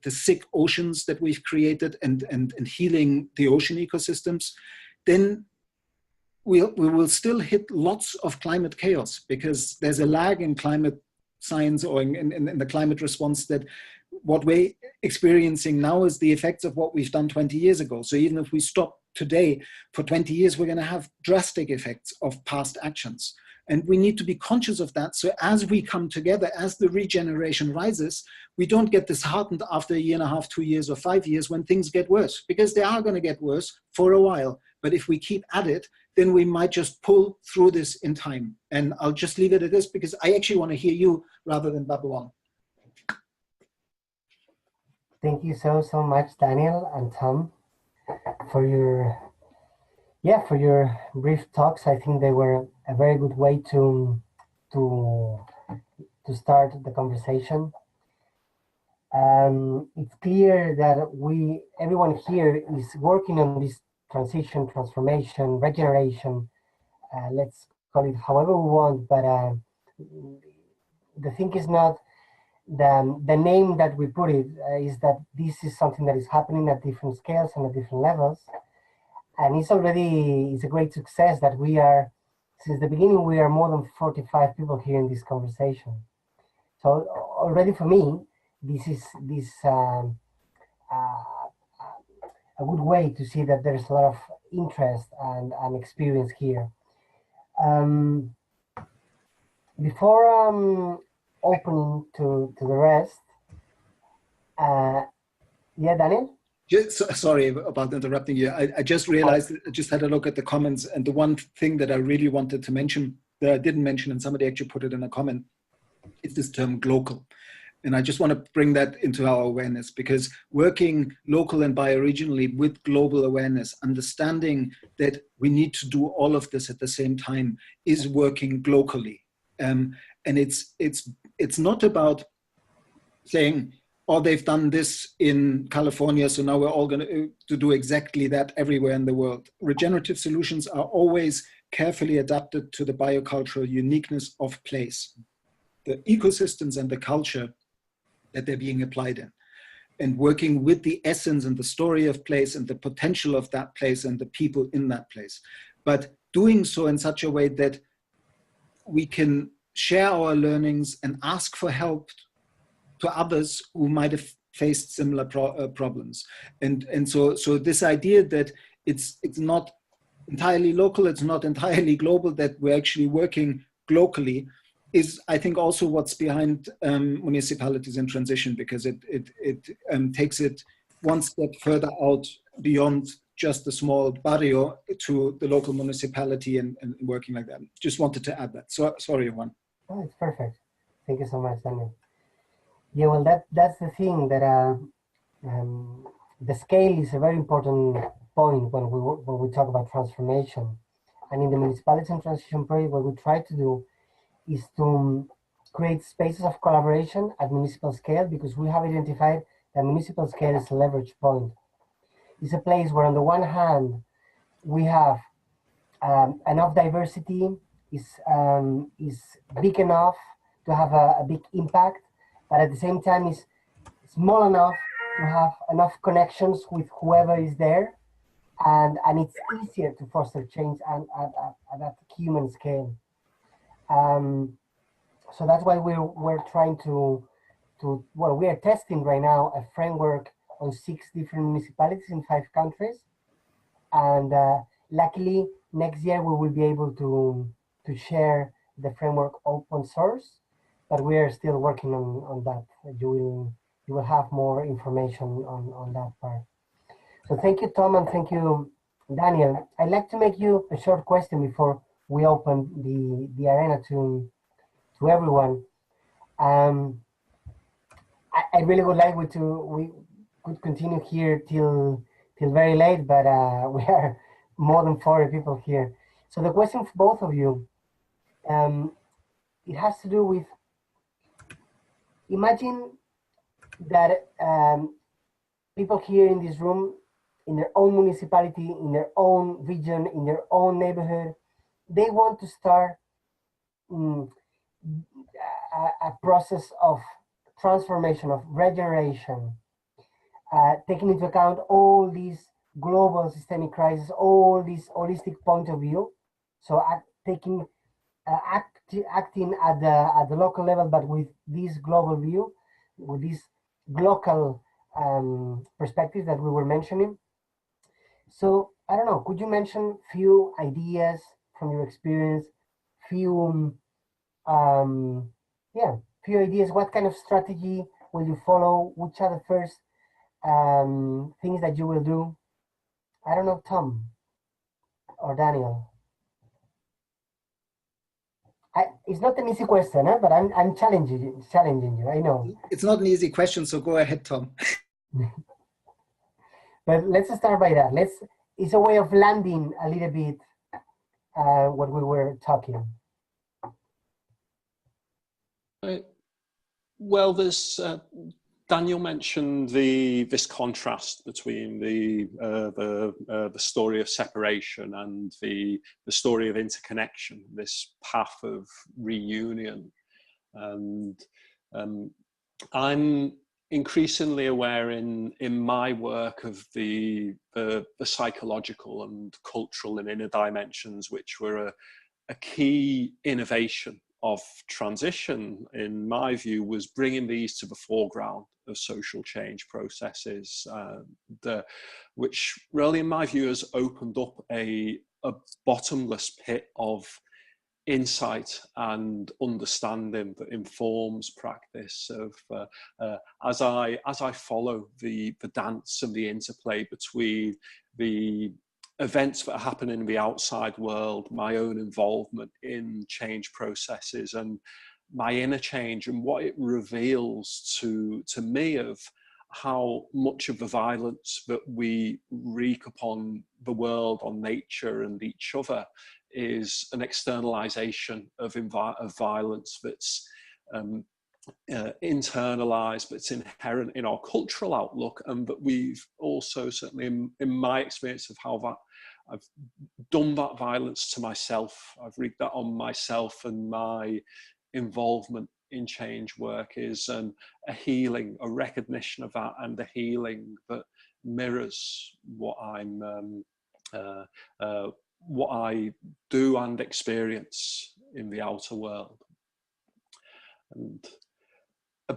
sick oceans that we've created and healing the ocean ecosystems, then we will still hit lots of climate chaos, because there's a lag in climate science or in the climate response, that what we're experiencing now is the effects of what we've done 20 years ago. So even if we stop today, for 20 years, we're going to have drastic effects of past actions. And we need to be conscious of that. So as we come together, as the regeneration rises, we don't get disheartened after a year and a half, 2 years or 5 years when things get worse, because they are going to get worse for a while. But if we keep at it, then we might just pull through this in time. And I'll just leave it at this, because I actually want to hear you rather than Babuan.
Thank you so much, Daniel and Tom, for your brief talks. I think they were a very good way to to start the conversation. It's clear that everyone here is working on this transition, transformation, regeneration. Let's call it however we want, but the thing is not the name that we put it, is that this is something that is happening at different scales and at different levels. And it's a great success that we are, since the beginning, we are more than 45 people here in this conversation. So already for me, this is a good way to see that there's a lot of interest and experience here. Before opening to the rest, yeah, Daniel?
Sorry about interrupting you. I just realized, I just had a look at the comments, and the one thing that I really wanted to mention that I didn't mention, and somebody actually put it in a comment, is this term Glocal. And I just want to bring that into our awareness, because working local and bioregionally with global awareness, understanding that we need to do all of this at the same time, is working globally. And it's not about saying, oh, they've done this in California, so now we're all going to do exactly that everywhere in the world. Regenerative solutions are always carefully adapted to the biocultural uniqueness of place, the ecosystems and the culture that they're being applied in, and working with the essence and the story of place and the potential of that place and the people in that place. But doing so in such a way that we can share our learnings and ask for help to others who might have faced similar problems. And so this idea that it's not entirely local, it's not entirely global, that we're actually working locally, is, I think, also what's behind municipalities in transition, because it takes it one step further out beyond just the small barrio to the local municipality and working like that. Just wanted to add that. So sorry, Juan.
Oh, it's perfect. Thank you so much, Daniel. Yeah, well, that's the thing, that the scale is a very important point when we talk about transformation. And in the Municipalities and Transition Project, what we try to do is to create spaces of collaboration at municipal scale, because we have identified that municipal scale is a leverage point. It's a place where, on the one hand, we have enough diversity, is big enough to have a big impact, but at the same time is small enough to have enough connections with whoever is there, and it's easier to foster change at that human scale. So that's why we're trying to well, we are testing right now a framework on 6 different municipalities in 5 countries, and luckily next year we will be able to share the framework open source, but we are still working on that. You will have more information on that part. So thank you, Tom, and thank you, Daniel. I'd like to make you a short question before we open the arena to everyone. I really would like we could continue here till very late, but we are more than 40 people here. So the question for both of you, it has to do with, imagine that people here in this room, in their own municipality, in their own region, in their own neighborhood, they want to start a process of transformation, of regeneration, taking into account all these global systemic crises, all this holistic point of view. So acting at the local level, but with this global view, with this Glocal perspective that we were mentioning. So I don't know, could you mention few ideas from your experience, few ideas? What kind of strategy will you follow? Which are the first things that you will do? I don't know, Tom or Daniel. It's not an easy question, but I'm challenging you. I know
it's not an easy question, so go ahead, Tom.
But let's start by that. It's a way of landing a little bit what we were talking.
Well, there's Daniel mentioned this contrast between the story of separation and the story of interconnection, this path of reunion, and I'm increasingly aware in my work of the psychological and cultural and inner dimensions, which were a key innovation of transition, in my view, was bringing these to the foreground of social change processes, which really, in my view, has opened up a bottomless pit of insight and understanding that informs practice of as I follow the dance and the interplay between the events that are happening in the outside world, my own involvement in change processes, and my inner change, and what it reveals to me of how much of the violence that we wreak upon the world, on nature and each other, is an externalization of violence that's internalized, but it's inherent in our cultural outlook, and that we've also, certainly in my experience of how that I've done that violence to myself, I've wreaked that on myself, and my involvement in change work is a healing, a recognition of that, and a healing that mirrors what what I do and experience in the outer world. And a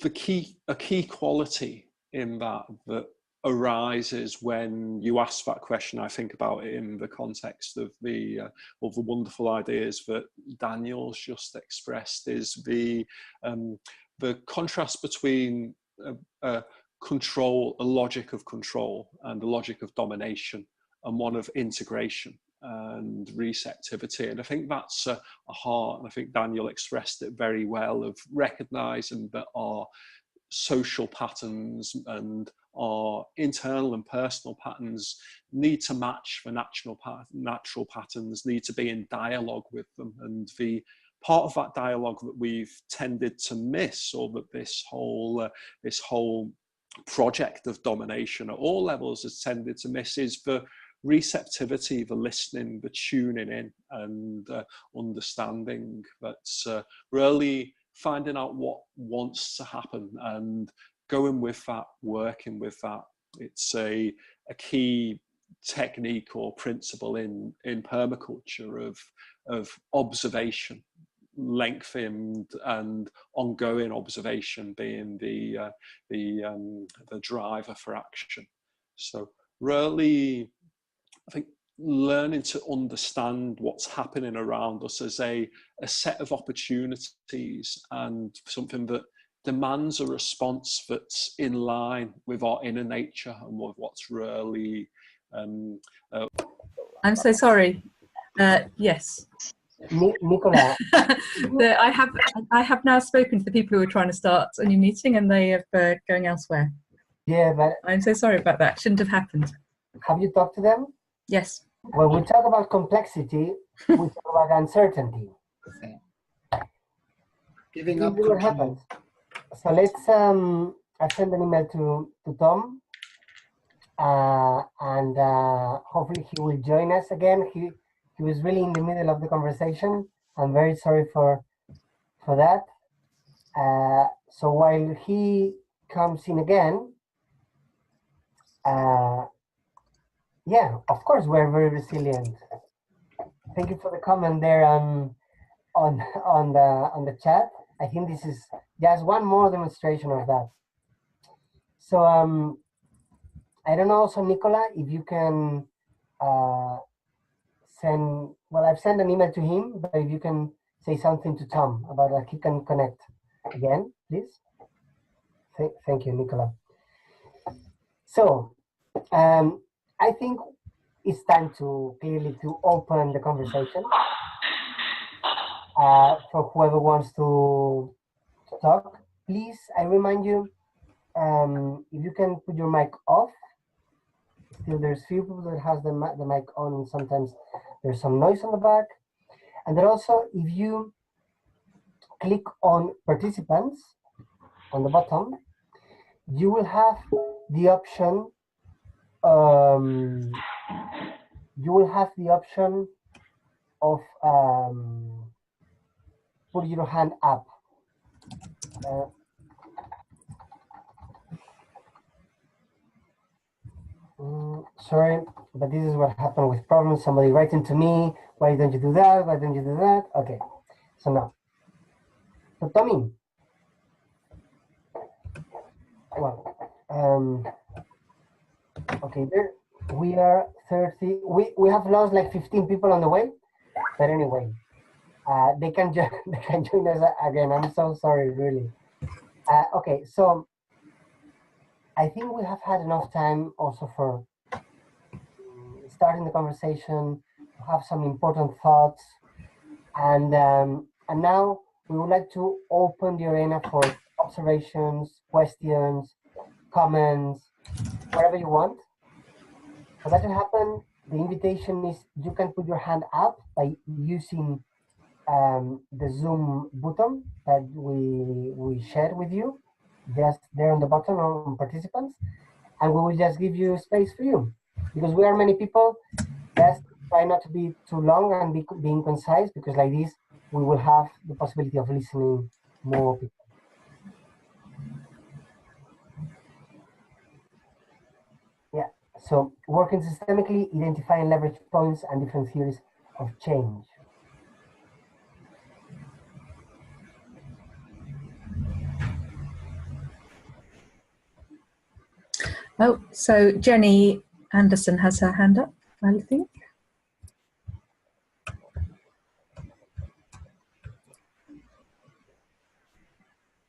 key quality in that arises when you ask that question. I think about it in the context of the wonderful ideas that Daniel's just expressed, is the contrast between control, a logic of control, and a logic of domination, and one of integration and receptivity. And I think that's a heart, and I think Daniel expressed it very well, of recognizing that our social patterns and our internal and personal patterns need to match the natural patterns, need to be in dialogue with them. And the part of that dialogue that we've tended to miss, or that this whole project of domination at all levels has tended to miss, is the receptivity, the listening, the tuning in, and understanding. That's really finding out what wants to happen and going with that, working with that. It's a key technique or principle in permaculture of observation, lengthened and ongoing observation being the driver for action. So really, I think learning to understand what's happening around us as a set of opportunities, and something that demands a response that's in line with our inner nature and with what's really
I'm so sorry. Yes.
Nicola.
I have now spoken to the people who are trying to start a new meeting, and they are going elsewhere.
Yeah, but
I'm so sorry about that. Shouldn't have happened.
have you talked to them?
Yes.
When we talk about complexity, we talk about uncertainty.
Giving
This
up
is what
control.
happens. So let's I send an email to Tom, and hopefully he will join us again. He was really in the middle of the conversation. I'm very sorry for that. So while he comes in again, yeah, of course we're very resilient. Thank you for the comment there on the chat. I think this is just one more demonstration of that. So I don't know, also Nicola, if you can send, well, I've sent an email to him, but if you can say something to Tom about that, he can connect again, please. Thank you, Nicola. So I think it's time to clearly to open the conversation for whoever wants to talk. Please, I remind you, if you can put your mic off. Still, there's few people that has the mic on, and sometimes there's some noise on the back. And then also, if you click on participants on the bottom, you will have the option. You will have the option of put your hand up. Sorry, but this is what happened with problems. Somebody writing to me, why don't you do that? Why don't you do that? Okay, so now. So Tommy, well, okay, there we are 30. We have lost like 15 people on the way, but anyway, they can join us again. I'm so sorry, really. Okay, so I think we have had enough time also for starting the conversation, to have some important thoughts, and now we would like to open the arena for observations, questions, comments, whatever you want. For that to happen, the invitation is you can put your hand up by using the Zoom button that we shared with you, just there on the bottom on participants, and we will just give you space for you. Because we are many people, just try not to be too long and being concise, because like this, we will have the possibility of listening more people. Yeah, so working systemically, identifying leverage points and different theories of change.
Oh, so Jennie Anderson has her hand up, I think.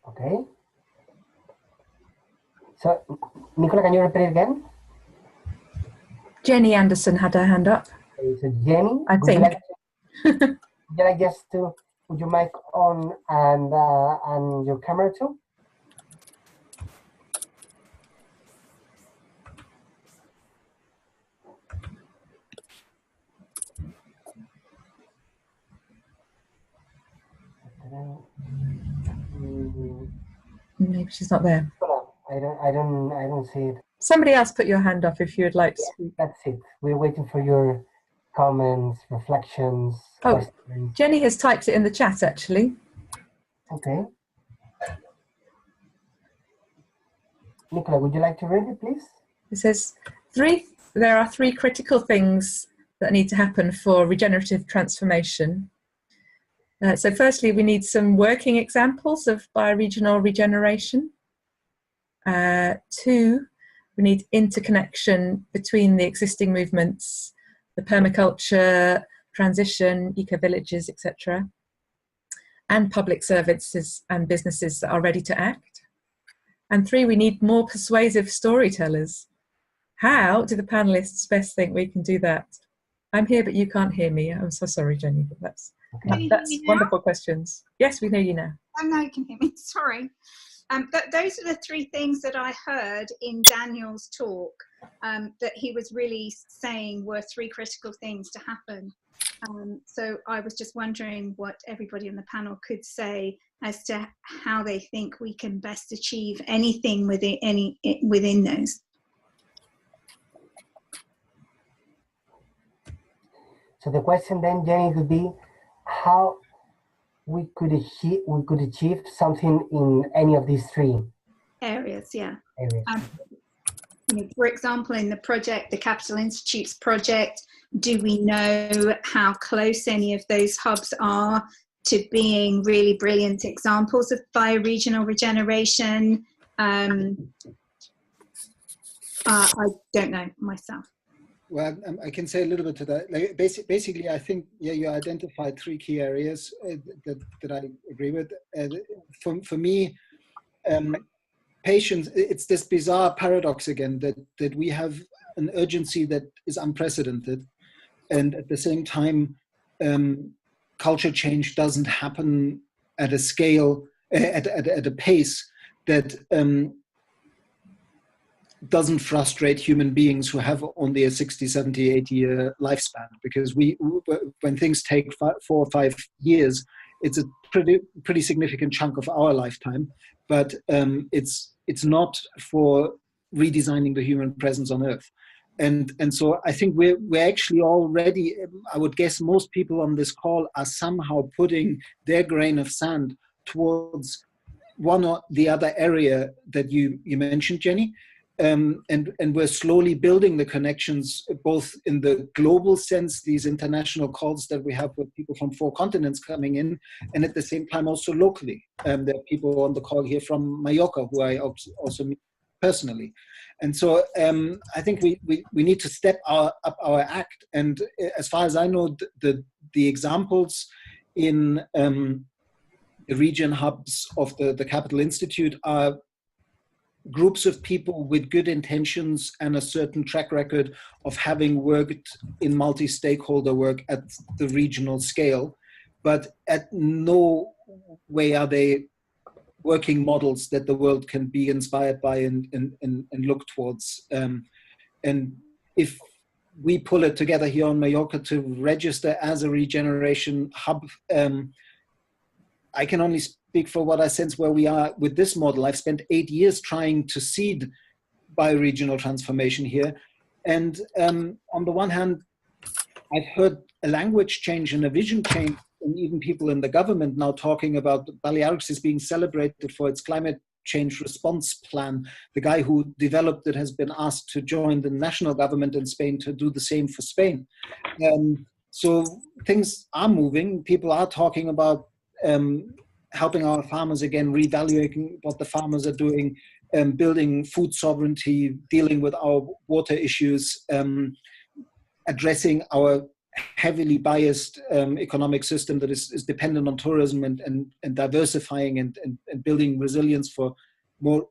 Okay. So, Nicola, can you repeat it again?
Jennie Anderson had her hand up.
Okay, so Jennie,
I think.
would you like just to put your mic on and your camera too?
Maybe she's not there.
I don't see it.
Somebody else put your hand up if you would like to speak.
That's it. We're waiting for your comments, reflections, questions.
Jennie has typed it in the chat actually.
Okay. Nicola, would you like to read it, please?
It says, there are three critical things that need to happen for regenerative transformation. So firstly, we need some working examples of bioregional regeneration. 2, we need interconnection between the existing movements, the permaculture, transition, ecovillages, etc., and public services and businesses that are ready to act. And 3, we need more persuasive storytellers. How do the panelists best think we can do that? I'm here, but you can't hear me. I'm so sorry, Jennie, but that's wonderful questions. Yes, we hear you now.
I know you can hear me, sorry. Those are the 3 things that I heard in Daniel's talk that he was really saying were 3 critical things to happen. So I was just wondering what everybody on the panel could say as to how they think we can best achieve anything within those.
So the question then, Jennie, would be how we could achieve something in any of these 3
areas. Yeah.
Areas.
For example, in the project, the Capital Institute's project, do we know how close any of those hubs are to being really brilliant examples of bioregional regeneration? I don't know myself.
Well, I can say a little bit to that. Like, basically, I think, yeah, you identified 3 key areas that I agree with. For me, patience, it's this bizarre paradox again that we have an urgency that is unprecedented. And at the same time, culture change doesn't happen at a scale, at a pace that doesn't frustrate human beings who have only a 60, 70, 80 year lifespan, because when things take 4 or 5 years, it's a pretty significant chunk of our lifetime, but it's not for redesigning the human presence on Earth. And so I think we're actually already, I would guess most people on this call are somehow putting their grain of sand towards one or the other area that you mentioned, Jennie. And we're slowly building the connections, both in the global sense, these international calls that we have with people from 4 continents coming in, and at the same time also locally. There are people on the call here from Mallorca who I also meet personally. And so I think we need to step up our act. And as far as I know, the examples in the region hubs of the Capital Institute are groups of people with good intentions and a certain track record of having worked in multi-stakeholder work at the regional scale, but at no way are they working models that the world can be inspired by and look towards. And if we pull it together here on Mallorca to register as a regeneration hub, I can only speak for what I sense where we are with this model. I've spent 8 years trying to seed bioregional transformation here. And on the one hand, I've heard a language change and a vision change, and even people in the government now talking about Balearics is being celebrated for its climate change response plan. The guy who developed it has been asked to join the national government in Spain to do the same for Spain. So things are moving. People are talking about helping our farmers again, reevaluating what the farmers are doing, building food sovereignty, dealing with our water issues, addressing our heavily biased economic system that is dependent on tourism and diversifying and building resilience for more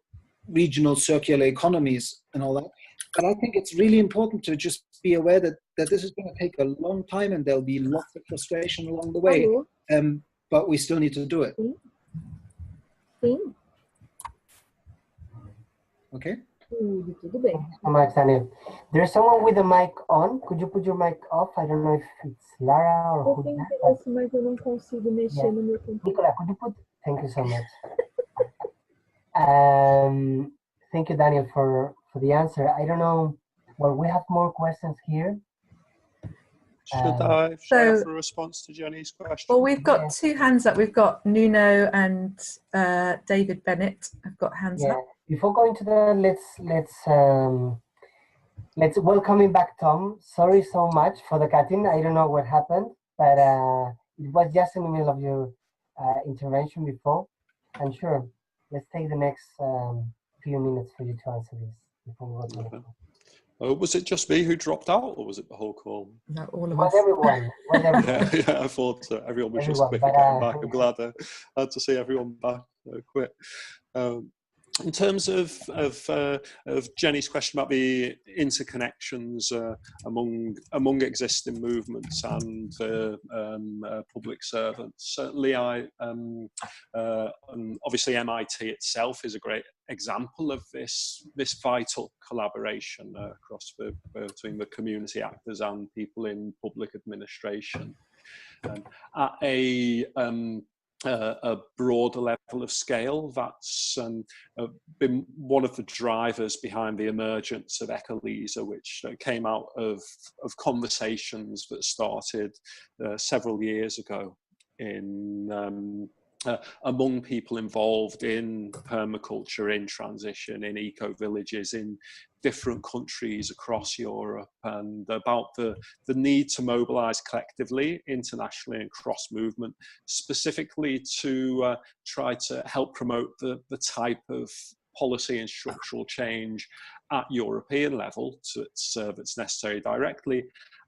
regional circular economies and all that. But I think it's really important to just be aware that this is going to take a long time and there'll be lots of frustration along the way. But we still need to do it. Okay.
Thank you so much, Daniel. There's someone with the mic on. Could you put your mic off? I don't know if it's Lara or who. Yeah. Nicola, could you put? Thank you so much. Thank you, Daniel, for the answer. I don't know. Well, we have more questions here.
Should I have a response to Jennie's question?
Well, we've got 2 hands up. We've got Nuno and David Bennett. I've got hands up.
Before going to the let's welcoming back Tom. Sorry so much for the cutting. I don't know what happened, but it was just in the middle of your intervention before. And sure, let's take the next few minutes for you to answer this before we go to the next one.
Was it just me who dropped out, or was it the whole call?
No, all of
us. Everyone.
Yeah, I thought everyone was just quick at getting back. I'm glad I had to see everyone back quick. In terms of Jennie's question about the interconnections among existing movements and public servants, certainly and obviously MIT itself is a great example of this vital collaboration across between the community actors and people in public administration. At a broader level of scale, that's been one of the drivers behind the emergence of ecovillages, which came out of conversations that started several years ago in among people involved in permaculture, in transition, in eco-villages, in different countries across Europe, and about the need to mobilize collectively, internationally and cross-movement, specifically to try to help promote the type of policy and structural change at European level that's necessary directly,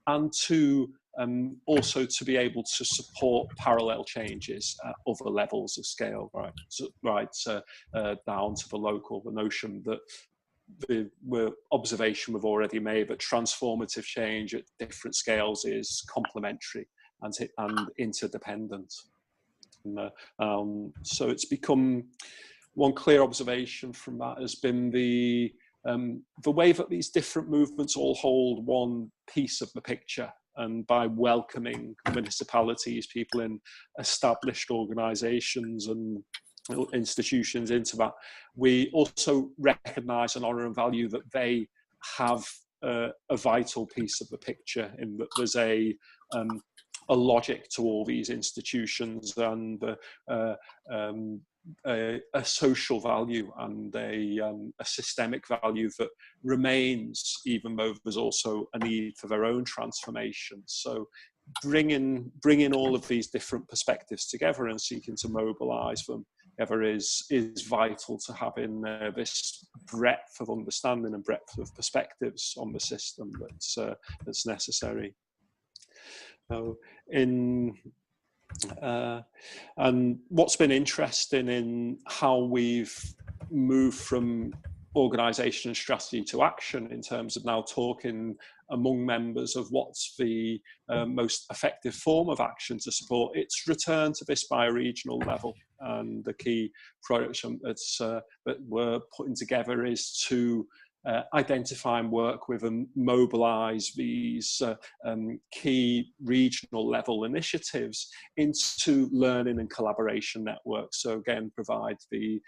and to also to be able to support parallel changes at other levels of scale, down to the local. The notion that the observation we've already made, but transformative change at different scales is complementary and interdependent. So it's become one clear observation from that has been the the way that these different movements all hold one piece of the picture, and by welcoming municipalities, people in established organisations and institutions into that, we also recognise and honour and value that they have a vital piece of the picture, in that there's a logic to all these institutions, and a social value and a systemic value that remains, even though there's also a need for their own transformation. So bringing all of these different perspectives together and seeking to mobilise them together is vital to having this breadth of understanding and breadth of perspectives on the system that's necessary. So and what's been interesting in how we've moved from organisation and strategy to action, in terms of now talking among members of what's the most effective form of action to support its return to this bioregional level. And the key project that we're putting together is to identify and work with and mobilise these key regional level initiatives into learning and collaboration networks. So again, provide the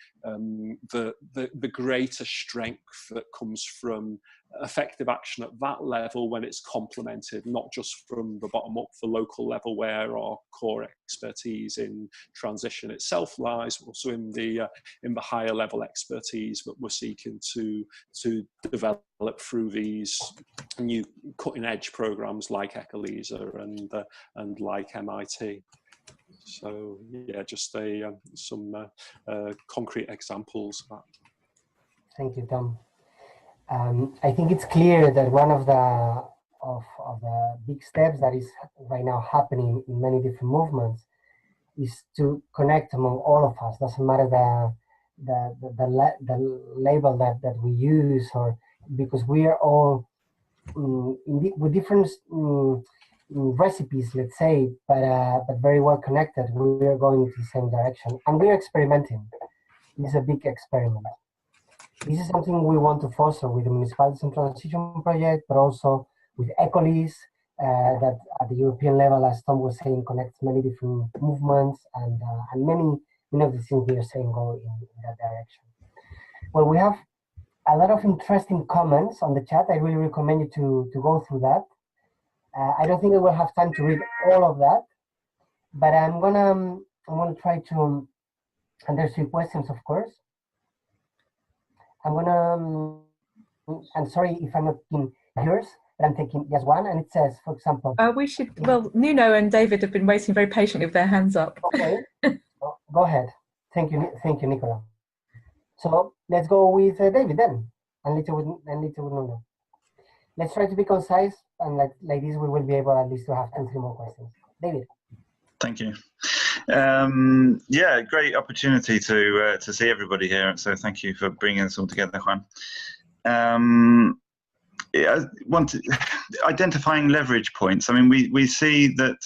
greater strength that comes from effective action at that level, when it's complemented not just from the bottom up, the local level where our core expertise in transition itself lies, also in the higher level expertise that we're seeking to develop through these new cutting edge programs like ecovillages and like MIT. So yeah, just some concrete examples of that.
Thank you, Tom. I think it's clear that one of the big steps that is right now happening in many different movements is to connect among all of us. Doesn't matter the label that we use, or because we are all with different recipes, let's say, but very well connected. We are going in the same direction, and we are experimenting. It's a big experiment. This is something we want to foster with the Municipalities and Transition Project, but also with ecovillages, that at the European level, as Tom was saying, connects many different movements, and many of the things we are saying go in that direction. Well, we have a lot of interesting comments on the chat. I really recommend you to go through that. I don't think we will have time to read all of that, but I'm gonna try to, and there's 3 questions, of course. I'm sorry if I'm not taking yours, but I'm taking just one, and it says, for example...
well, Nuno and David have been waiting very patiently with their hands up.
Okay, go ahead. Thank you, Nicola. So let's go with David then, and little with Nuno. Let's try to be concise, and like this we will be able at least to have 2-3 more questions. David.
Thank you. Yeah, great opportunity to see everybody here. So thank you for bringing us all together, Juan. I want to identifying leverage points. I mean, we see that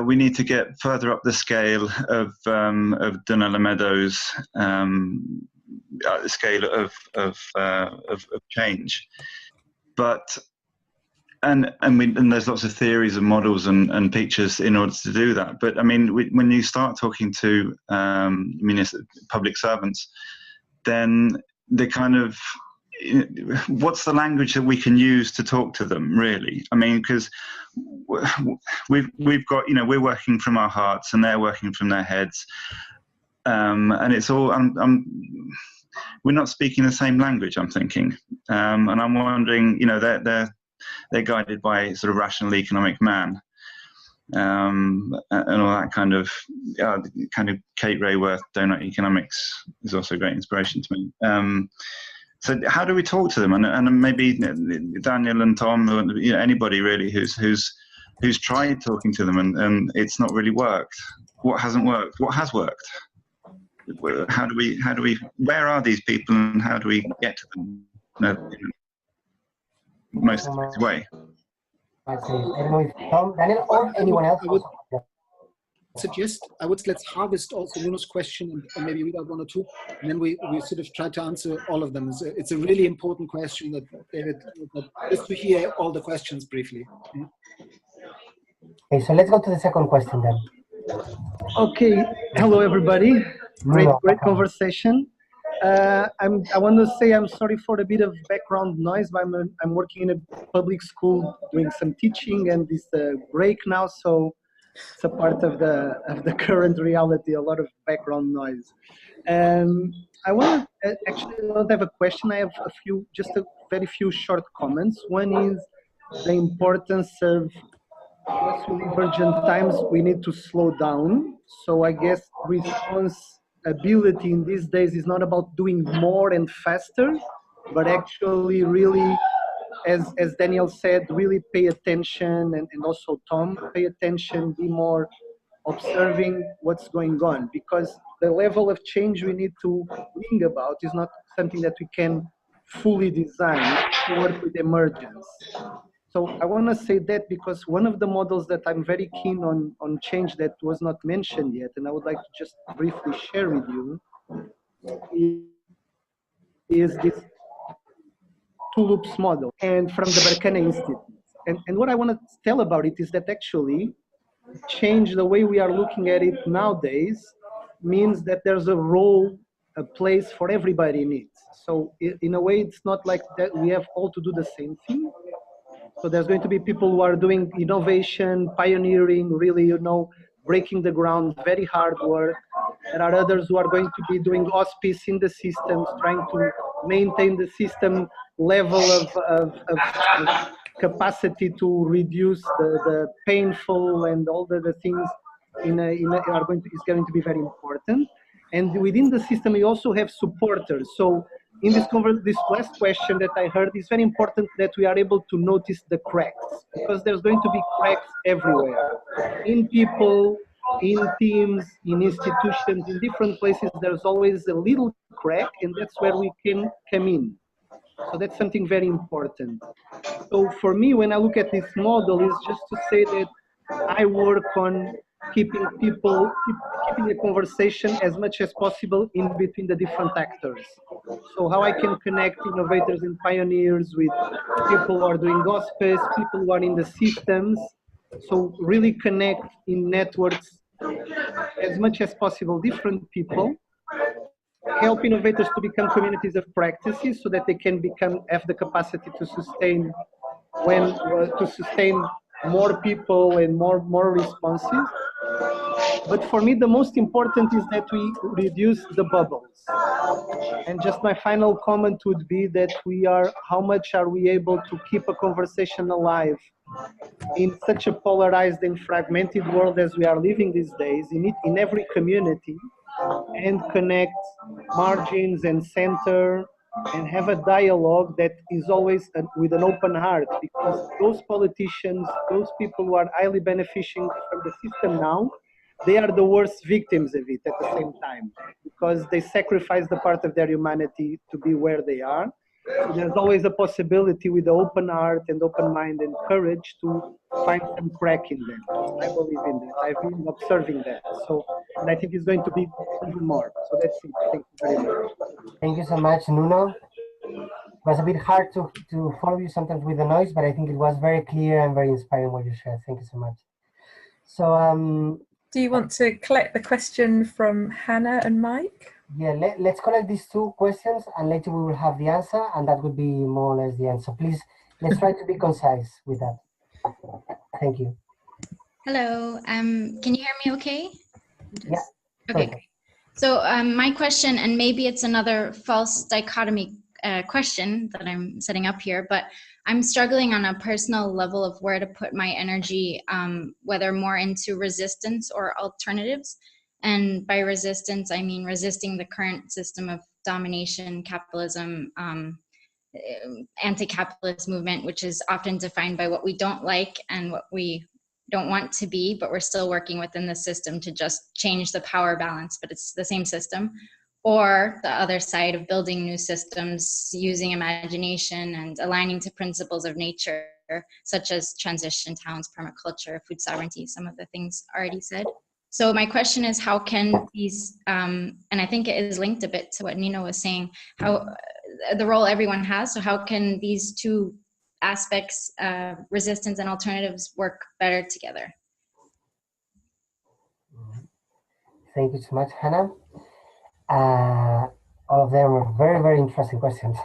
we need to get further up the scale of Dunella Meadows, the scale of change, but. And there's lots of theories and models and pictures in order to do that. But I mean, when you start talking to public servants, then they kind of, what's the language that we can use to talk to them, really? I mean, because we've got, we're working from our hearts and they're working from their heads, and it's all. We're not speaking the same language, I'm thinking, and I'm wondering, they're guided by sort of rational economic man, and all that kind of Kate Raworth donut economics is also a great inspiration to me. So how do we talk to them? And maybe Daniel and Tom, anybody really who's tried talking to them and it's not really worked. What hasn't worked? What has worked? How do we? Where are these people and how do we get to them? Most effective way.
I don't know if Tom, Daniel, or anyone else.
suggest, let's harvest also Nuno's question and maybe read out one or two, and then we sort of try to answer all of them. It's a really important question that David, just to hear all the questions briefly.
Okay, so let's go to the second question then.
Okay, hello everybody. Great conversation. I want to say I'm sorry for a bit of background noise, but I'm working in a public school doing some teaching, and this break now, so it's a part of the current reality. A lot of background noise. I want to actually don't have a question. I have just a very few short comments. One is the importance of, as we live urgent times, we need to slow down. So I guess responsibility in these days is not about doing more and faster, but actually really, as Daniel said, really pay attention, and also Tom, pay attention, be more observing what's going on, because the level of change we need to bring about is not something that we can fully design to work with emergence. So I want to say that because one of the models that I'm very keen on change that was not mentioned yet, and I would like to just briefly share with you, is this two loops model, and from the Berkane Institute. And what I want to tell about it is that actually change the way we are looking at it nowadays means that there's a role, a place for everybody in it. So in a way, it's not like that we have all to do the same thing. So there's going to be people who are doing innovation, pioneering, really, breaking the ground, very hard work. There are others who are going to be doing auspice in the systems, trying to maintain the system level of capacity to reduce the painful and all the things is going to be very important. And within the system, we also have supporters. So in this last question that I heard, it's very important that we are able to notice the cracks, because there's going to be cracks everywhere. In people, in teams, in institutions, in different places, there's always a little crack, and that's where we can come in. So that's something very important. So for me, when I look at this model, is just to say that I work on keeping a conversation as much as possible in between the different actors. So how I can connect innovators and pioneers with people who are doing auspice, people who are in the systems. So really connect in networks as much as possible different people, help innovators to become communities of practices so that they can have the capacity to sustain more people and more responses. But for me, the most important is that we reduce the bubbles. And just my final comment would be that how much are we able to keep a conversation alive in such a polarized and fragmented world as we are living these days, in every community, and connect margins and center, and have a dialogue that is always with an open heart, because those politicians, those people who are highly benefiting from the system now, they are the worst victims of it at the same time, because they sacrifice the part of their humanity to be where they are. So there's always a possibility with the open heart and open mind and courage to find some crack in them. I believe in that. I've been observing that. And I think it's going to be even more. So that's it. Thank you very much.
Thank you so much, Nuno. It was a bit hard to follow you sometimes with the noise, but I think it was very clear and very inspiring what you shared. Thank you so much. So,
do you want to collect the question from Hannah and Mike?
Yeah, let's collect these two questions, and later we will have the answer, and that would be more or less the answer. Please, let's try to be concise with that. Thank you.
Hello, can you hear me okay?
Yeah.
Okay, great. So my question, and maybe it's another false dichotomy question that I'm setting up here, but I'm struggling on a personal level of where to put my energy, whether more into resistance or alternatives. And by resistance, I mean resisting the current system of domination, capitalism, anti-capitalist movement, which is often defined by what we don't like and what we don't want to be, but we're still working within the system to just change the power balance, but it's the same system. Or the other side of building new systems, using imagination and aligning to principles of nature, such as transition towns, permaculture, food sovereignty, some of the things already said. So my question is, how can these, and I think it is linked a bit to what Nino was saying, how the role everyone has, so how can these two aspects, resistance and alternatives, work better together?
Thank you so much, Hannah. All of them are very, very interesting questions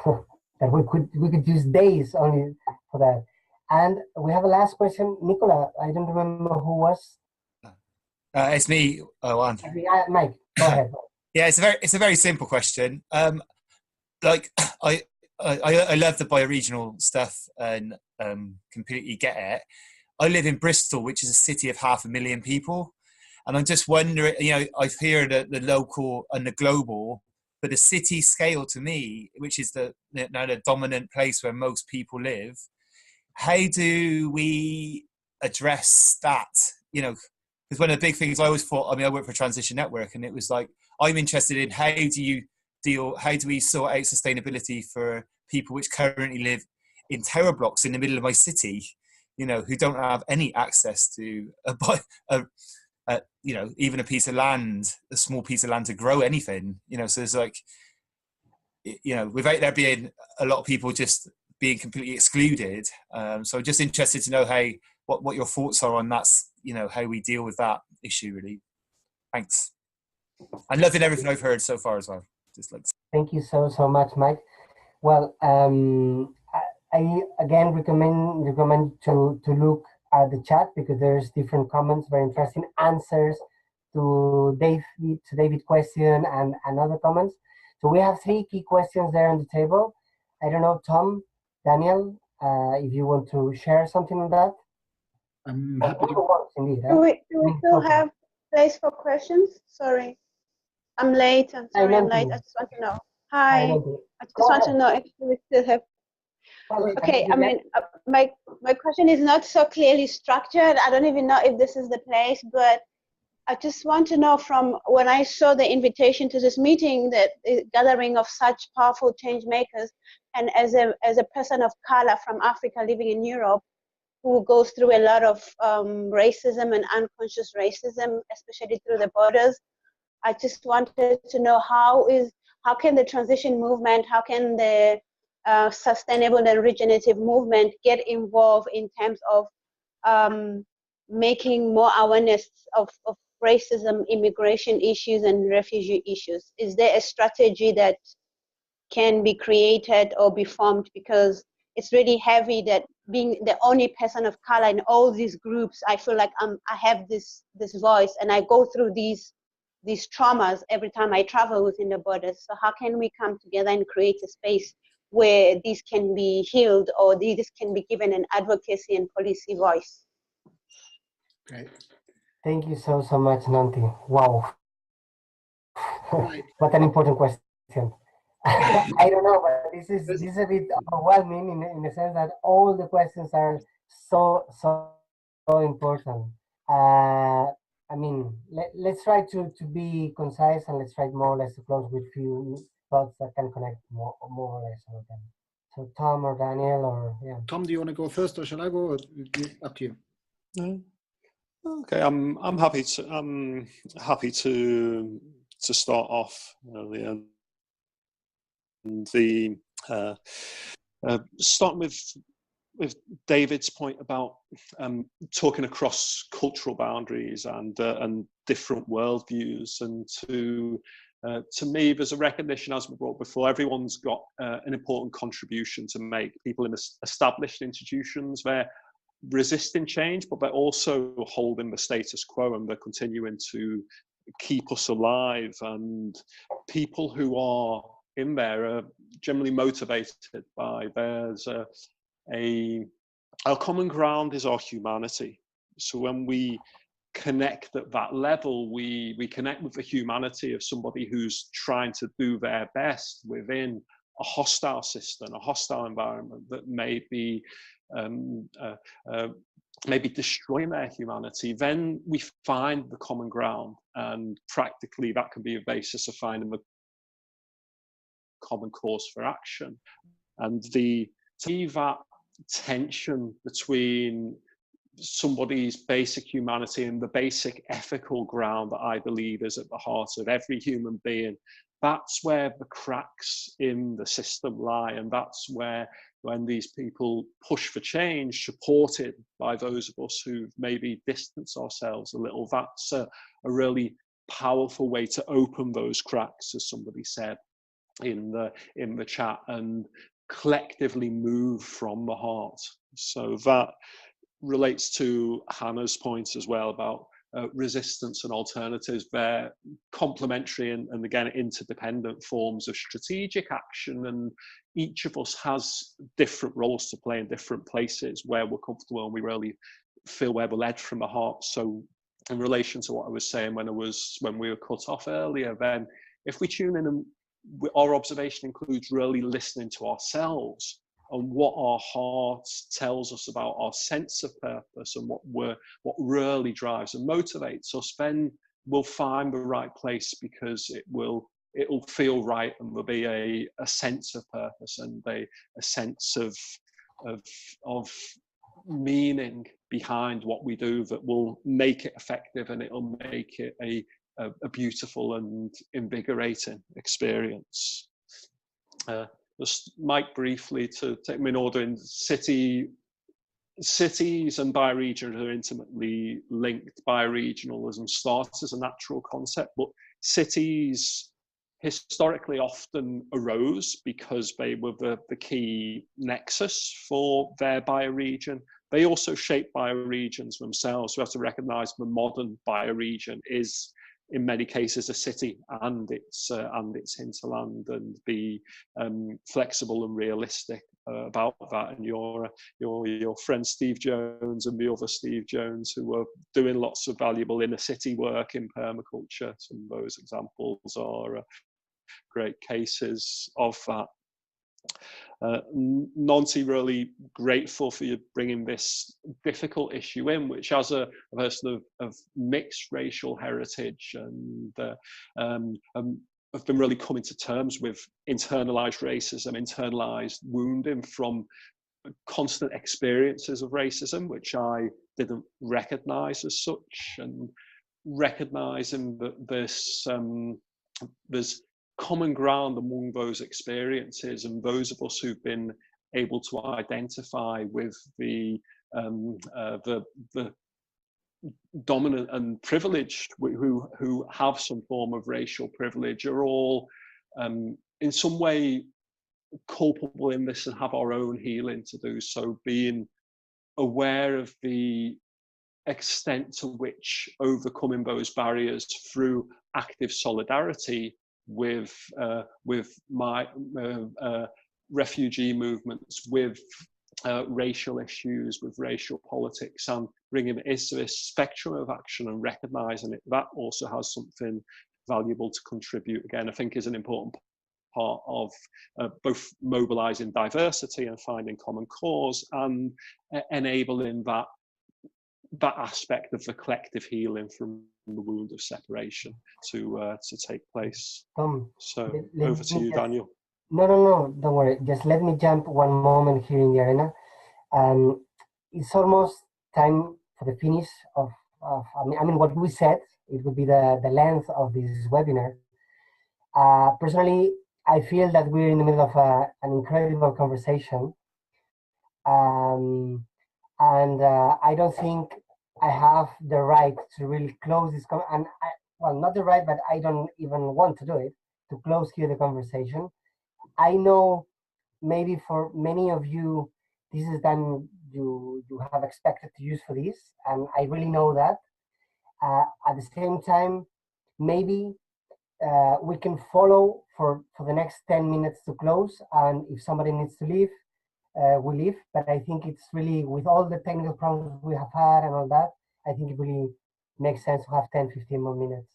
that we could use days only for that. And we have a last question. Nicola, I don't remember who was.
It's me, Juan.
Mike, go ahead.
Yeah, it's a very simple question. Like I love the bioregional stuff and completely get it. I live in Bristol, which is a city of 500,000 people, and I'm just wondering. You know, I've heard the local and the global, but the city scale to me, which is the dominant place where most people live. How do we address that? You know, because one of the big things I always thought. I mean, I work for Transition Network, and it was like I'm interested in how do we sort out sustainability for people which currently live in tower blocks in the middle of my city, you know, who don't have any access to you know, even a piece of land, a small piece of land to grow anything, you know. So there's like, you know, without there being a lot of people just being completely excluded. So I'm just interested to know what your thoughts are on that, you know, how we deal with that issue, really. Thanks. I'm loving everything I've heard so far as well. Just like.
Thank you so much, Mike. Well, I again recommend to look at the chat, because there's different comments, very interesting answers to David's question and other comments. So we have 3 key questions there on the table. I don't know, Tom, Daniel, if you want to share something on that.
I'm happy to.
Indeed,
do we still have place for questions? Sorry, I'm late. I'm sorry, I'm late. I just want to know. Hi, I just want to know if we still have. Okay, I mean, my question is not so clearly structured. I don't even know if this is the place, but I just want to know, from when I saw the invitation to this meeting, that the gathering of such powerful change makers, and as a person of color from Africa living in Europe, who goes through a lot of racism and unconscious racism, especially through the borders, I just wanted to know how can the transition movement, how can the sustainable and regenerative movement get involved in terms of making more awareness of racism, immigration issues, and refugee issues? Is there a strategy that can be created or be formed? Because it's really heavy that being the only person of color in all these groups, I feel like I have this voice, and I go through these traumas every time I travel within the borders. So how can we come together and create a space where these can be healed, or these can be given an advocacy and policy voice?
Great.
Thank you so much, Nanti. Wow.
Right.
What an important question. I don't know, but this is a bit overwhelming in the sense that all the questions are so important. I mean, let's try to be concise, and let's try more or less to close with few thoughts that can connect more or less all of them. So Tom or Daniel, or yeah.
Tom, do you want to go first, or shall I go? Or up to you.
No. Okay, I'm happy to start off. Starting with David's point about talking across cultural boundaries and different worldviews, and to me, there's a recognition, as we brought before, everyone's got an important contribution to make. People in established institutions, they're resisting change, but they're also holding the status quo, and they're continuing to keep us alive. And people who are in there are generally motivated by our common ground is our humanity. So when we connect at that level, we connect with the humanity of somebody who's trying to do their best within a hostile system, a hostile environment that may be destroying their humanity. Then we find the common ground, and practically that can be a basis of finding the common cause for action. And to see that tension between somebody's basic humanity and the basic ethical ground that I believe is at the heart of every human being. That's where the cracks in the system lie, and that's where, when these people push for change, supported by those of us who've maybe distanced ourselves a little, that's a really powerful way to open those cracks, as somebody said in the chat, and collectively move from the heart. So that relates to Hannah's point as well about resistance and alternatives. They're complementary and again interdependent forms of strategic action, and each of us has different roles to play in different places where we're comfortable and we really feel where we're led from the heart. So in relation to what I was saying when we were cut off earlier, then if we tune in and our observation includes really listening to ourselves and what our hearts tells us about our sense of purpose and what really drives and motivates us, then we'll find the right place, because it'll feel right, and there'll be a sense of purpose and a sense of meaning behind what we do that will make it effective, and it'll make it a beautiful and invigorating experience. Just Mike, briefly to take them in order. In cities and bioregional are intimately linked. Bioregionalism starts as a natural concept, but cities historically often arose because they were the key nexus for their bioregion. They also shape bioregions themselves. We have to recognize the modern bioregion is, in many cases, a city and its hinterland, and be flexible and realistic about that. And your friend Steve Jones and the other Steve Jones, who are doing lots of valuable inner city work in permaculture, some of those examples are great cases of that. Nancy, really grateful for you bringing this difficult issue in, which, as a person of mixed racial heritage, and I've been really coming to terms with internalized racism, internalized wounding from constant experiences of racism, which I didn't recognize as such, and recognizing that there's common ground among those experiences, and those of us who've been able to identify with the dominant and privileged, who have some form of racial privilege, are all in some way culpable in this and have our own healing to do. So being aware of the extent to which overcoming those barriers through active solidarity with my refugee movements, with racial issues, with racial politics, and bringing it into this spectrum of action and recognizing it, that also has something valuable to contribute. Again, I think is an important part of both mobilizing diversity and finding common cause, and enabling that aspect of the collective healing from the wound of separation to take place. So over to you, Daniel.
No, don't worry. Just let me jump one moment here in the arena. It's almost time for the finish of I mean, what we said, it would be the length of this webinar. Personally, I feel that we're in the middle of an incredible conversation. And I don't think I have the right to really close this, well, not the right, but I don't even want to do it, to close here the conversation. I know maybe for many of you, this is time you have expected to use for this, and I really know that. At the same time, maybe we can follow for the next 10 minutes to close, and if somebody needs to leave, we leave. But I think it's really, with all the technical problems we have had and all that, I think it really makes sense to have 10, 15 more minutes.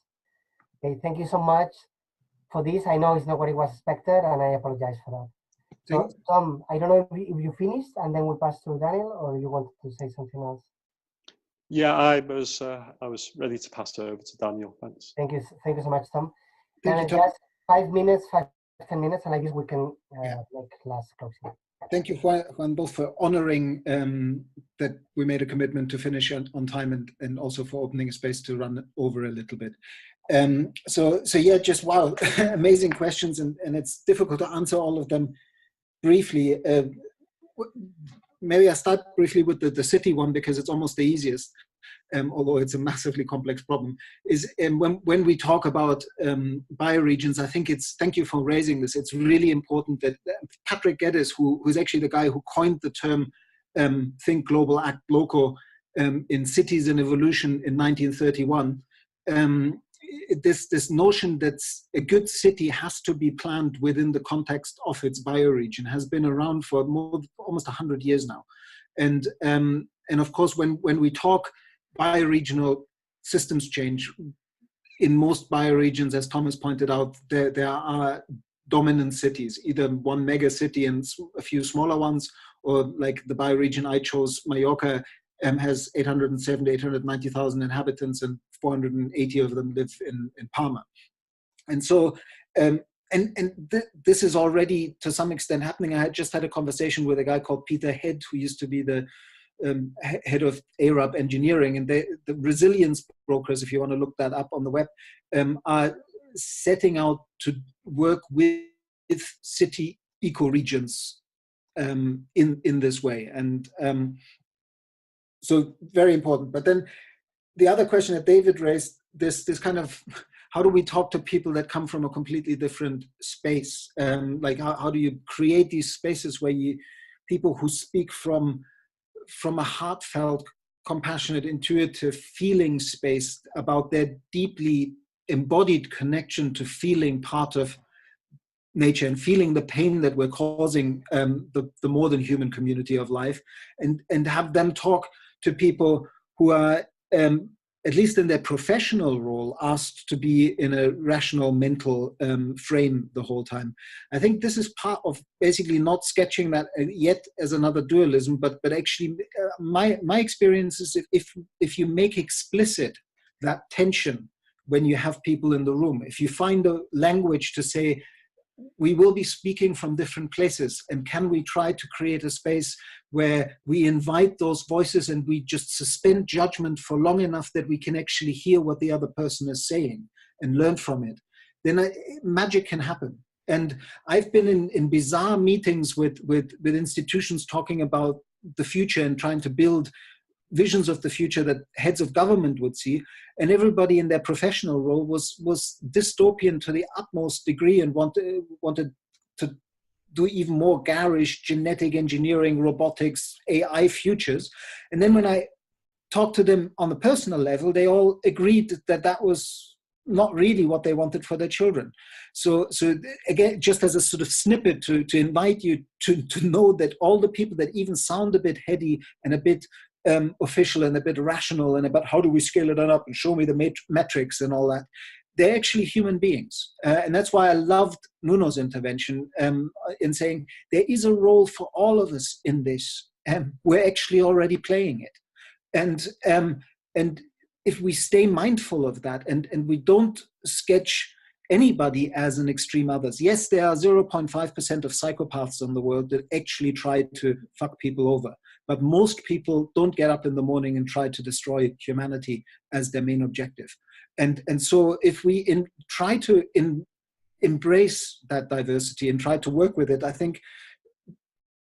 Okay, thank you so much for this. I know it's not what it was expected, and I apologize for that. So, Tom, I don't know if you finished, and then we pass to Daniel, or you wanted to say something else?
Yeah, I was ready to pass it over to Daniel. Thanks.
Thank you so much, Tom.
Thank you, Tom.
Just 5 minutes, 5-10 minutes, and I guess we can make last closing.
Thank you, Juan, both for honoring that we made a commitment to finish on time, and also for opening a space to run over a little bit. So yeah, just wow, amazing questions, and it's difficult to answer all of them briefly. Maybe I start briefly with the city one, because it's almost the easiest, although it's a massively complex problem. Is when we talk about bioregions, I think thank you for raising this. It's really important that Patrick Geddes, who's actually the guy who coined the term think global, act local in Cities in Evolution in 1931, this notion that a good city has to be planned within the context of its bioregion has been around for almost 100 years now. And of course, when we talk bioregional systems change, in most bioregions, as Thomas pointed out, there are dominant cities, either one mega city and a few smaller ones, or like the bioregion I chose, Mallorca, has 890,000 inhabitants, and 480 of them live in Palma. And so, this is already to some extent happening. I just had a conversation with a guy called Peter Head, who used to be the head of Arab engineering, and the resilience brokers, if you want to look that up on the web, are setting out to work with city ecoregions in this way. And so very important. But then the other question that David raised, this kind of, how do we talk to people that come from a completely different space? Like how do you create these spaces where people who speak from a heartfelt, compassionate, intuitive feeling space about their deeply embodied connection to feeling part of nature and feeling the pain that we're causing the more than human community of life, and have them talk to people who are, at least in their professional role, asked to be in a rational mental frame the whole time. I think this is part of basically not sketching that yet as another dualism, but actually my experience is if you make explicit that tension when you have people in the room, if you find a language to say, we will be speaking from different places, and can we try to create a space where we invite those voices and we just suspend judgment for long enough that we can actually hear what the other person is saying and learn from it, then magic can happen. And I've been in bizarre meetings with institutions talking about the future and trying to build visions of the future that heads of government would see, and everybody in their professional role was dystopian to the utmost degree and wanted to do even more garish genetic engineering, robotics, AI futures. And then when I talked to them on the personal level, they all agreed that was not really what they wanted for their children. So again, just as a sort of snippet to invite you to know that all the people that even sound a bit heady and a bit official and a bit rational and about how do we scale it up and show me the metrics and all that, they're actually human beings. And that's why I loved Nuno's intervention in saying there is a role for all of us in this. We're actually already playing it. And if we stay mindful of that and we don't sketch anybody as an extreme others. Yes, there are 0.5% of psychopaths in the world that actually try to fuck people over. But most people don't get up in the morning and try to destroy humanity as their main objective. And so if we try to embrace that diversity and try to work with it, I think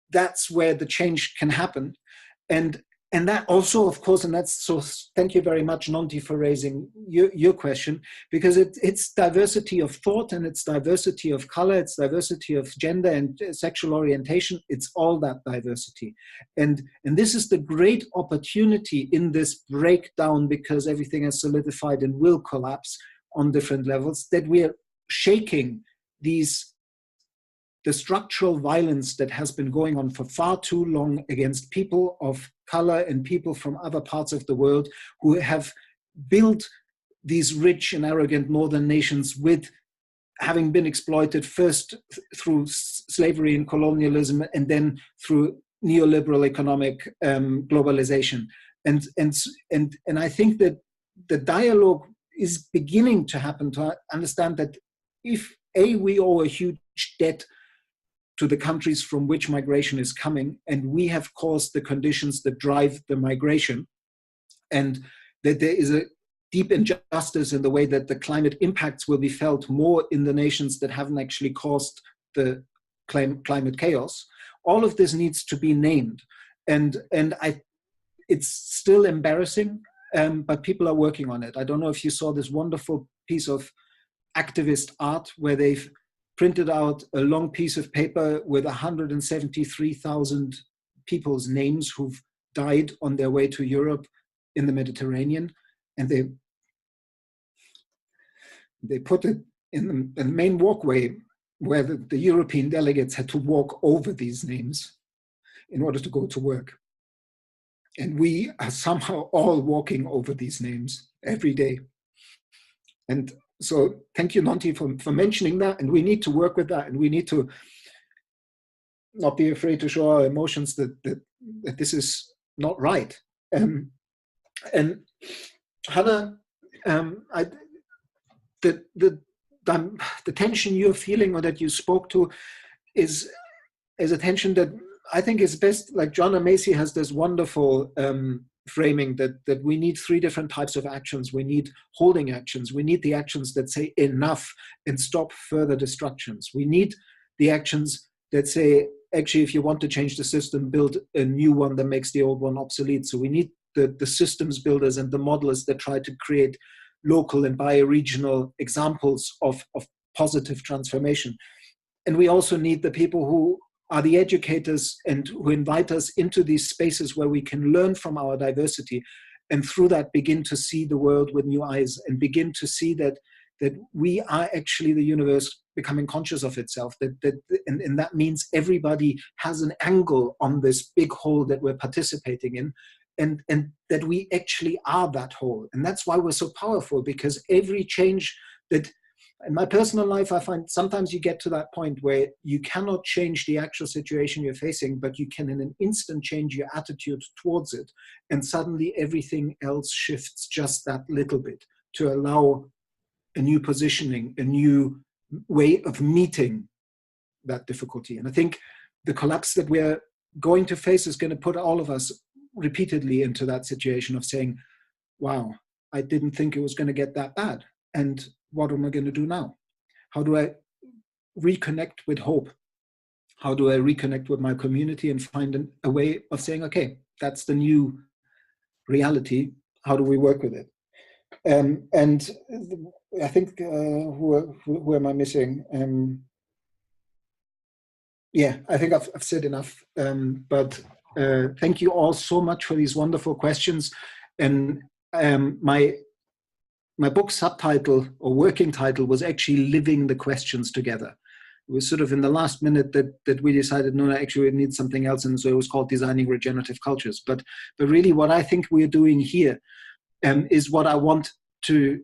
that's where the change can happen. And that also, of course, and that's so, thank you very much, Nonti, for raising your question, because it's diversity of thought and it's diversity of color, it's diversity of gender and sexual orientation, it's all that diversity. And this is the great opportunity in this breakdown, because everything is solidified and will collapse on different levels, that we're shaking the structural violence that has been going on for far too long against people of color and people from other parts of the world who have built these rich and arrogant northern nations with having been exploited first through slavery and colonialism and then through neoliberal economic globalization. And I think that the dialogue is beginning to happen to understand that if we owe a huge debt to the countries from which migration is coming, and we have caused the conditions that drive the migration, and that there is a deep injustice in the way that the climate impacts will be felt more in the nations that haven't actually caused the climate chaos. All of this needs to be named, and it's still embarrassing, but people are working on it. I don't know if you saw this wonderful piece of activist art where they've printed out a long piece of paper with 173,000 people's names who've died on their way to Europe in the Mediterranean, and they put it in the main walkway where the European delegates had to walk over these names in order to go to work. And we are somehow all walking over these names every day. And so thank you, Nanti, for mentioning that. And we need to work with that. And we need to not be afraid to show our emotions that this is not right. And Hannah, the tension you're feeling or that you spoke to is a tension that I think is best, like John Macy has this wonderful framing that we need three different types of actions. We need holding actions. We need the actions that say enough and stop further destructions. We need the actions that say, actually, if you want to change the system, build a new one that makes the old one obsolete. So we need the systems builders and the modelers that try to create local and bioregional examples of positive transformation. And we also need the people who are the educators and who invite us into these spaces where we can learn from our diversity, and through that begin to see the world with new eyes and begin to see that we are actually the universe becoming conscious of itself, and that means everybody has an angle on this big whole that we're participating in, and that we actually are that whole. And that's why we're so powerful, because every change that, in my personal life, I find sometimes you get to that point where you cannot change the actual situation you're facing, but you can in an instant change your attitude towards it. And suddenly everything else shifts just that little bit to allow a new positioning, a new way of meeting that difficulty. And I think the collapse that we're going to face is going to put all of us repeatedly into that situation of saying, wow, I didn't think it was going to get that bad. And what am I going to do now? How do I reconnect with hope? How do I reconnect with my community and find a way of saying, okay, that's the new reality. How do we work with it? And I think, who am I missing? Yeah, I think I've said enough. But thank you all so much for these wonderful questions. And my book subtitle or working title was actually Living the Questions Together. It was sort of in the last minute that we decided, no, actually we need something else. And so it was called Designing Regenerative Cultures. But really what I think we're doing here is what I want to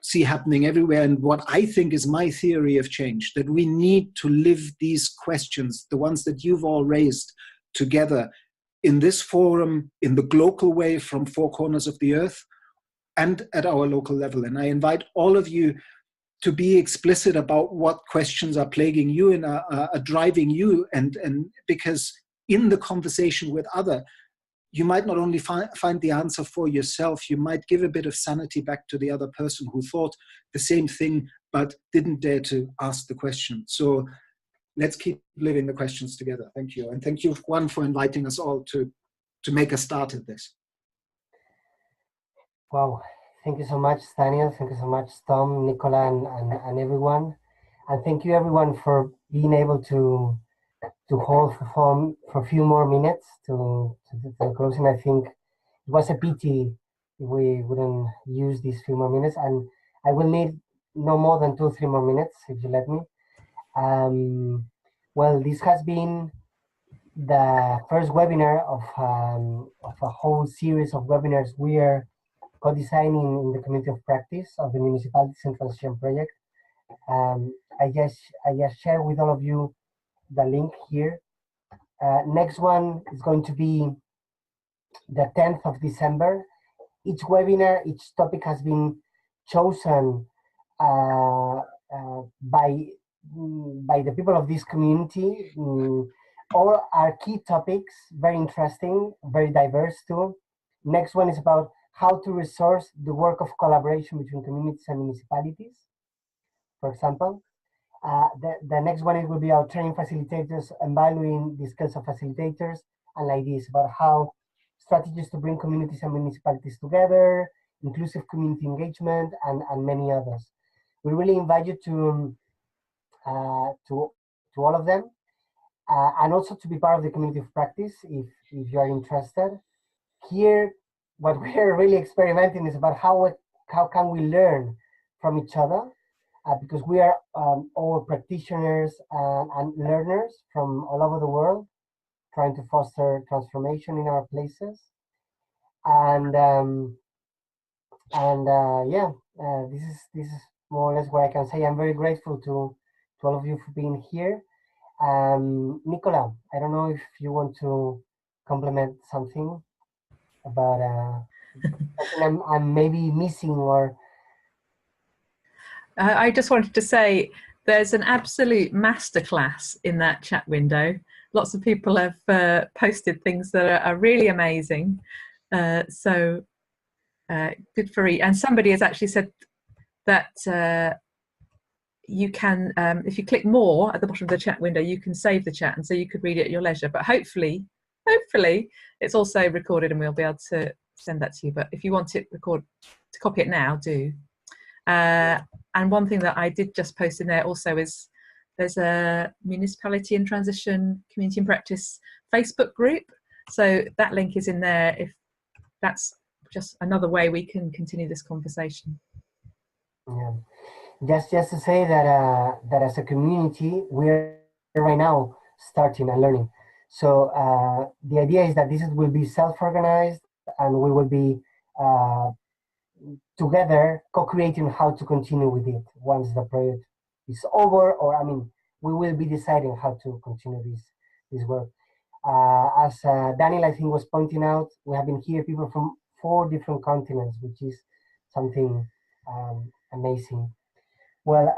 see happening everywhere, and what I think is my theory of change, that we need to live these questions, the ones that you've all raised, together in this forum, in the Glocal way from four corners of the earth, and at our local level. And I invite all of you to be explicit about what questions are plaguing you and are driving you, and because in the conversation with other, you might not only find the answer for yourself, you might give a bit of sanity back to the other person who thought the same thing but didn't dare to ask the question. So let's keep living the questions together. Thank you. And thank you, Juan, for inviting us all to make a start at this.
Wow, thank you so much, Daniel. Thank you so much, Tom, Nicola, and everyone. And thank you, everyone, for being able to hold the phone for a few more minutes to the closing. I think it was a pity if we wouldn't use these few more minutes, and I will need no more than 2 or 3 more minutes if you let me. Well, this has been the first webinar of a whole series of webinars we are co-designing in the community of practice of the Municipalities and Transition Project. I just share with all of you the link here. Next one is going to be the 10th of December. Each webinar, each topic has been chosen by by the people of this community. All are key topics, very interesting, very diverse too. Next one is about how to resource the work of collaboration between communities and municipalities, for example. The next one, it will be our training facilitators and valuing the skills of facilitators, and ideas about how strategies to bring communities and municipalities together, inclusive community engagement, and many others. We really invite you to all of them, and also to be part of the community of practice if you are interested. Here, what we are really experimenting is about how can we learn from each other, because we are all practitioners and learners from all over the world, trying to foster transformation in our places. And yeah, this is more or less what I can say. I'm very grateful to all of you for being here. Nicola, I don't know if you want to complement something about something I'm maybe missing, or
I just wanted to say there's an absolute masterclass in that chat window. Lots of people have posted things that are really amazing. So good for you. And somebody has actually said that you can, if you click more at the bottom of the chat window, you can save the chat, and so you could read it at your leisure. But hopefully it's also recorded and we'll be able to send that to you. But if you want to copy it now, do. And one thing that I did just post in there also is there's a Municipality in Transition Community in Practice Facebook group. So that link is in there if that's just another way we can continue this conversation.
Yeah. Just to say that that as a community, we're right now starting and learning. So the idea is that this will be self-organized, and we will be together co-creating how to continue with it once the project is over, or I mean, we will be deciding how to continue this work. As Daniel, I think, was pointing out, we have been here people from 4 different continents, which is something amazing. Well,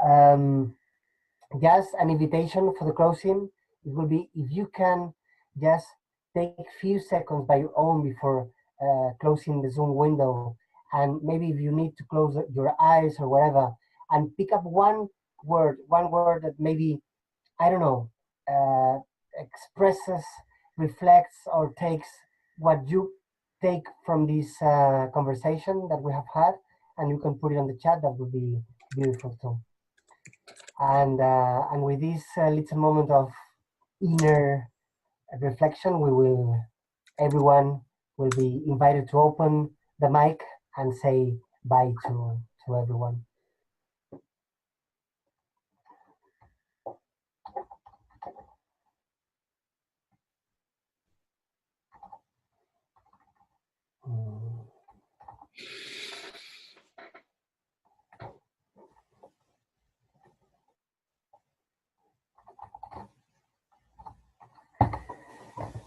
just an invitation for the closing. It will be if you can just take a few seconds by your own before closing the Zoom window, and maybe if you need to close your eyes or whatever, and pick up one word that maybe, I don't know, expresses, reflects, or takes what you take from this conversation that we have had, and you can put it on the chat. That would be beautiful too. And with this little moment of inner reflection, everyone will be invited to open the mic and say bye to everyone.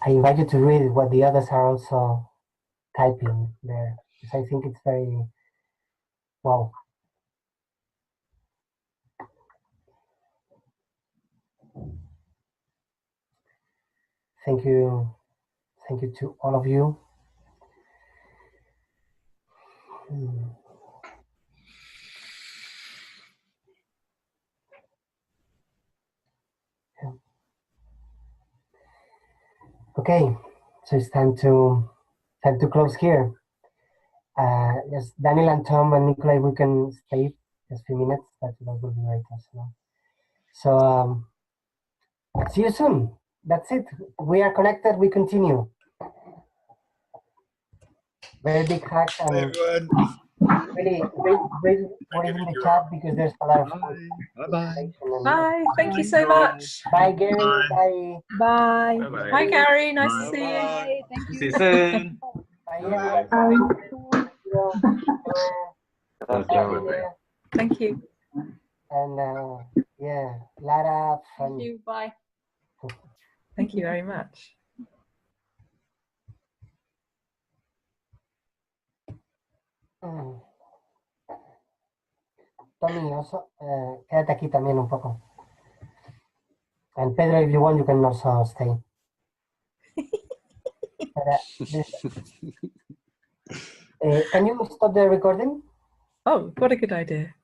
I invite you to read what the others are also typing there, because I think it's very, wow. Thank you to all of you. Yeah. Okay, so it's time to close here. Yes, Daniel and Tom and Nikolai, we can stay just a few minutes. That will be great also. So see you soon. That's it. We are connected. We continue. Very big hug, and really read what is in the chat, because there's a lot of
Bye. Bye. Thank you so much.
Bye, Gary.
Bye.
Bye.
Hi, Gary. Nice to see you.
Bye.
Thank you.
See you soon.
Bye.
Thank you.
And yeah, Lara.
Thank you. Bye.
Thank you very much.
Tommy, quédate aquí también un poco. And Pedro, if you want, you can also stay. Can you stop the recording?
Oh, what a good idea.